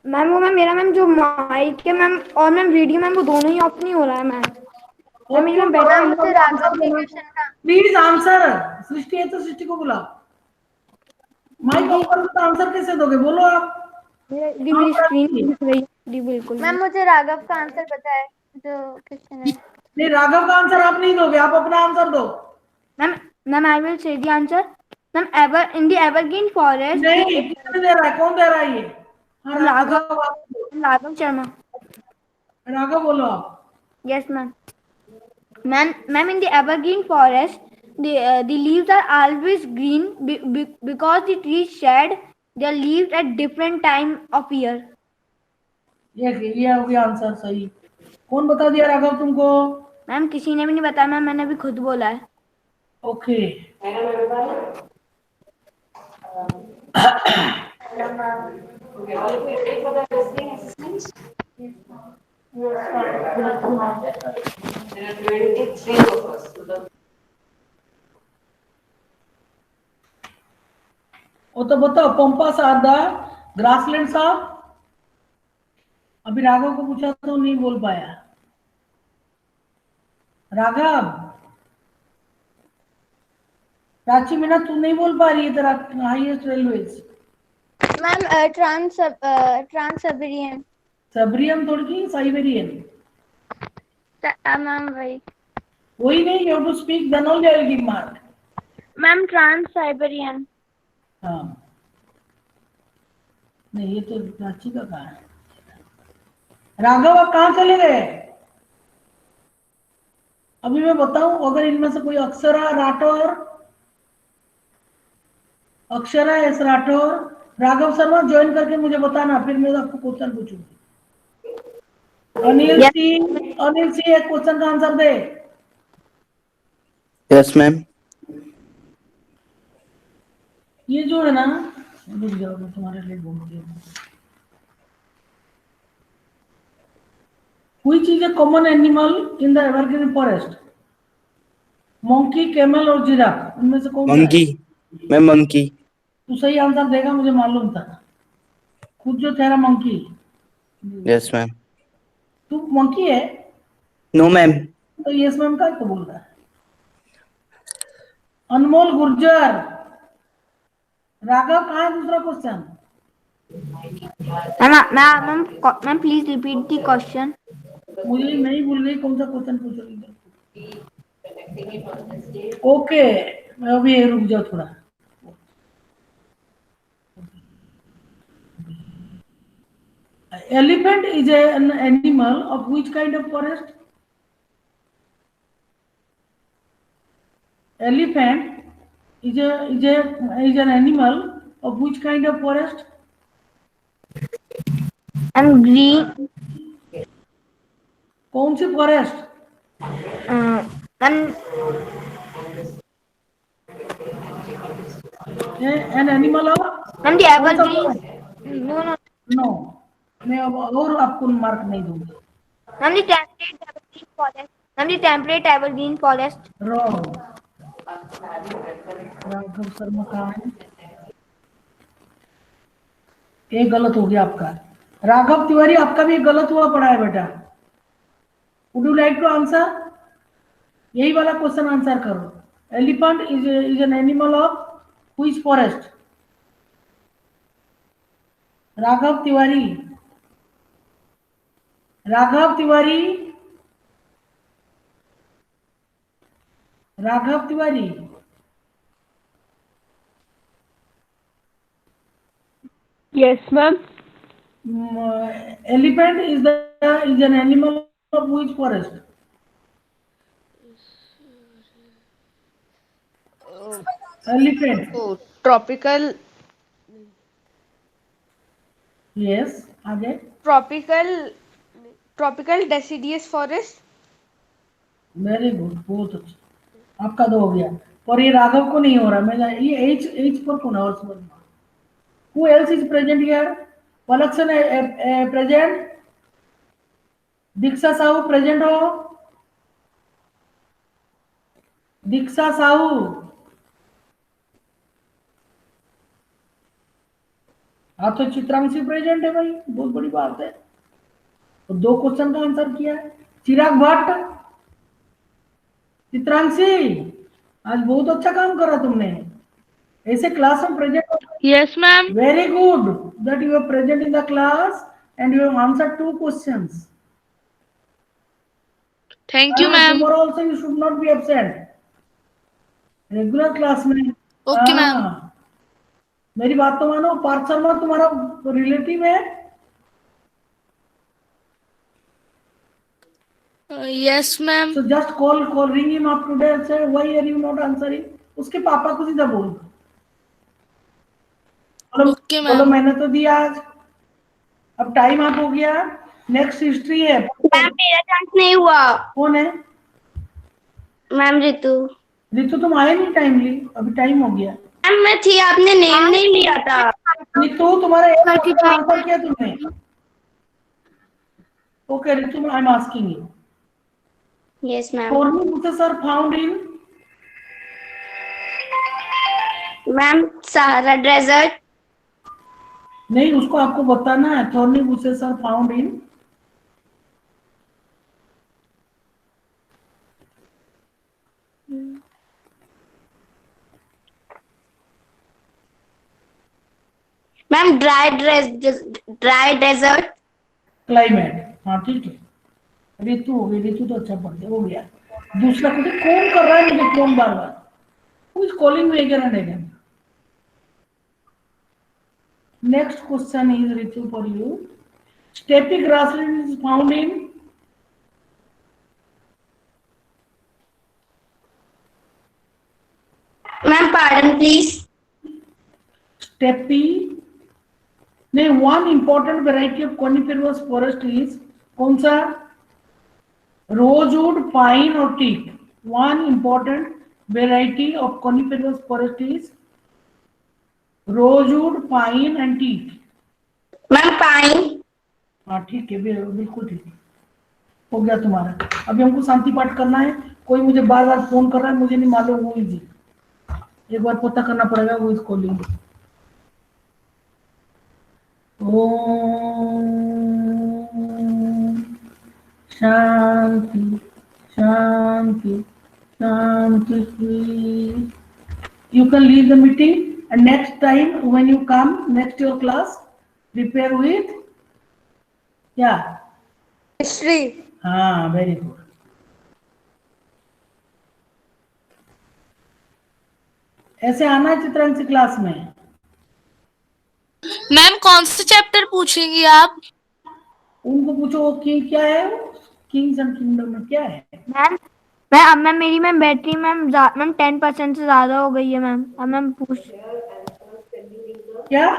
मैम वो मैम मेरा मैम जो माइक है मैम और मैम वीडियो मैम वो दोनों ही ऑफ नहीं हो रहा है मैम। मैम बैठा प्लीज आंसर। सृष्टि है तो सृष्टि को बुला। माइक ऑफ करो तो आंसर कैसे दोगे, बोलो आप। मेरी स्क्रीन दिख रही है बिल्कुल। मैम मुझे राघव का आंसर पता है जो क्वेश्चन है। नहीं, राघव का आंसर आप नहीं दोगे, आप अपना आंसर दो। Ma'am I will say the answer. Ma'am ever in the evergreen forest. नहीं, किसने दे रहा है, कौन दे रहा है ये? हाँ, राघव शर्मा। राघव बोलो आप। Yes, ma'am. Ma'am, in the evergreen forest, the leaves are always green because the trees shed their leaves at different time of year. ये हो गया आंसर सही। कौन बता दिया राघव तुमको? मैम किसी ने भी नहीं बताया मैम, मैंने अभी खुद बोला है। ओके। वो तो बताओ, pampas are the grasslands of. अभी राघव को पूछा तो नहीं बोल पाया। राघव, प्राची मीना तू नहीं बोल पा रही है, तेरा highest railways. Ma'am trans Siberian. Siberian थोड़ी की साइबेरियन। मैम वही नहीं, you have to speak then only I will give mark. Ma'am trans Siberian. हाँ, नहीं ये तो प्राची का कहा है। राघव आप कहाँ चले गए? अभी मैं बताऊं, अगर इनमें से कोई अक्षरा राठौर, अक्षरा एस राठौर, राघव शर्मा ज्वाइन करके मुझे बताना, फिर मैं आपको क्वेश्चन पूछूंगी। अनिल सिंह एक क्वेश्चन का आंसर दे। Yes ma'am. ये जो है ना, रुक जाओ मैं तुम्हारे लिए बोलती हूँ। Which is a common animal in the evergreen forest? Monkey, camel और जिराफ, उनमें से कौन सा है? Monkey ma'am, monkey. तू सही आंसर देगा, मुझे मालूम था। खुद जो तेरा मंकी। Yes ma'am. तू मंकी है? No ma'am. तो यस मैम का तो बोल रहा है। अनमोल गुर्जर, राघव कहाँ है दूसरा question? Ma'am please repeat the question. मुझे नहीं भूल गई कौन सा क्वेश्चन पूछ रही थी। ओके, मैं अभी रुक जाओ थोड़ा। Elephant is an animal of which kind of forest? Elephant is an animal of which kind of forest? And green. कौन सी forest? An animal of? And the evergreen. No. मैं अब और आपको मार्क नहीं दूंगी। Ma'am, the temperate evergreen forest. Ma'am, the temperate evergreen forest. Wrong. Raghav Sharma कहाँ है? एक गलत हो गया आपका। राघव तिवारी, आपका भी एक गलत हुआ पड़ा है बेटा। Would you like to answer? यही वाला क्वेश्चन आंसर करो। Elephant is an animal of which forest? Raghav Tiwari, Raghav Tiwari, Raghav Tiwari. Yes, ma'am. Elephant is an animal of which forest? Elephant. Oh, tropical Yes, आगे। tropical deciduous forest. Very good, बहुत अच्छा। आपका दो हो गया, और ये राघव को नहीं हो रहा। मैं ये एच पर कौन है? और समझ में। Who else is present here? पलक्सन प्रेजेंट, दीक्षा साहू प्रेजेंट हो, दीक्षा साहू, हाँ तो चित्रांशी प्रेजेंट है भाई, बहुत बड़ी बात है। तो 2 क्वेश्चन का आंसर किया है। चिराग भट्ट, चित्रांशी, आज बहुत अच्छा काम करा तुमने, ऐसे क्लास में present. Yes, ma'am. Very good that you are present in the class and you have answered 2 questions. Thank you, ma'am. Tomorrow also you should not be absent. Regular class में। Okay, ma'am. हाँ, मेरी बात तो मानो, पार्थ शर्मा तुम्हारा relative है? Yes, ma'am. So just ring him up today and say why are you not answering? उसके पापा को सीधा बोल। Okay, बोलो ma'am. मैंने तो दिया आज। अब टाइम अप हो गया, नेक्स्ट हिस्ट्री है। मैम मेरा चांस नहीं हुआ। कौन है? मैम रितु। ऋतु तुम आए नहीं टाइमली, अभी टाइम हो गया। मैम मैं थी, आपने नेम नहीं लिया था। ऋतु तुम्हारा एक क्वेश्चन आंसर किया तुमने। Okay Ritu, I am asking you. Yes ma'am. Thorny bushes found in? Ma'am Sahara desert. नहीं, उसको आपको बताना है। Thorny bushes are found in? Ma'am dry desert. Climate, हाँ ठीक है। ऋतु हो गई, ऋतु तो अच्छा पढ़ते हो गया। दूसरा क्वेश्चन कौन कर रहा है मुझे फोन बार बार? Who is calling me again and again? Next question is Ritu for you. Steppe grassland is found in? Ma'am pardon please. Steppe नहीं, one important variety of coniferous forest is कौन सा? रोजवुड, पाइन और teak. One important variety of coniferous forest is rosewood, pine and teak. Ma'am pine. हाँ ठीक है, बिल्कुल ठीक है, हो गया तुम्हारा। अभी हमको शांति पाठ करना है। कोई मुझे बार बार फोन कर रहा है, मुझे नहीं मालूम वो जी, एक बार पता करना पड़ेगा वो इस कॉलिंग। ओम शांति शांति शांति। You can leave the meeting and next time when you come next your class prepare with history. हाँ वेरी गुड। ऐसे आना है चित्रांशी क्लास में। मैम कौन से चैप्टर पूछेंगी आप? उनको पूछो वो किंग क्या है, किंग्स एंड किंगडम में क्या है। मैम मेरी बैटरी मैम 10% से ज्यादा हो गई है मैम। अब मैम पूछ क्या?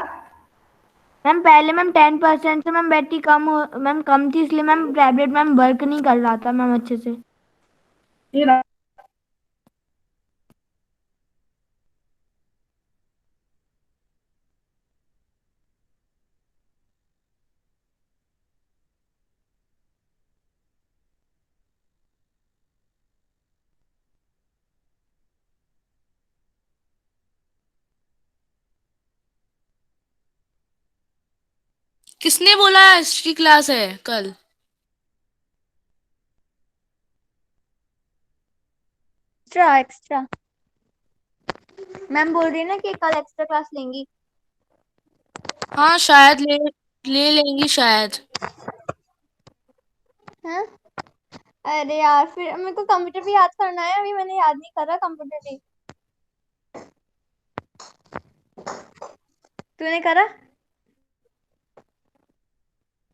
मैम पहले 10% से बैटरी कम थी, इसलिए टैबलेट वर्क नहीं कर रहा था मैम अच्छे से। ये किसने बोला हिस्ट्री क्लास है कल? एक्स्ट्रा मैम बोल रही है ना कि कल एक्स्ट्रा क्लास लेंगी। हाँ शायद ले लेंगी शायद। हैं? अरे यार फिर मेरे को कंप्यूटर भी याद करना है, अभी मैंने याद नहीं करा कंप्यूटर भी। तूने करा?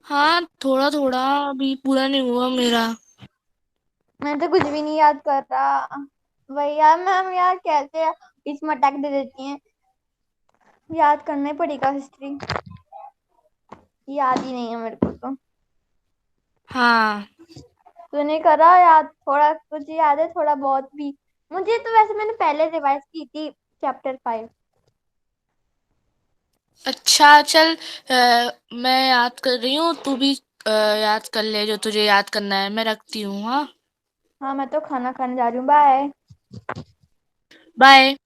हाँ थोड़ा थोड़ा, अभी पूरा नहीं हुआ मेरा। मैं तो कुछ भी नहीं याद कर रहा। वही यार मैम, यार कैसे इसमें अटैक दे देती हैं। याद करना ही पड़ेगा हिस्ट्री, याद ही नहीं है मेरे को तो। हाँ तूने करा याद? थोड़ा कुछ याद है, थोड़ा बहुत भी मुझे तो। वैसे मैंने पहले रिवाइज की थी चैप्टर 5। अच्छा चल, मैं याद कर रही हूँ, तू भी याद कर ले जो तुझे याद करना है। मैं रखती हूँ। हाँ, हाँ मैं तो खाना खाने जा रही हूँ, बाय। बाय।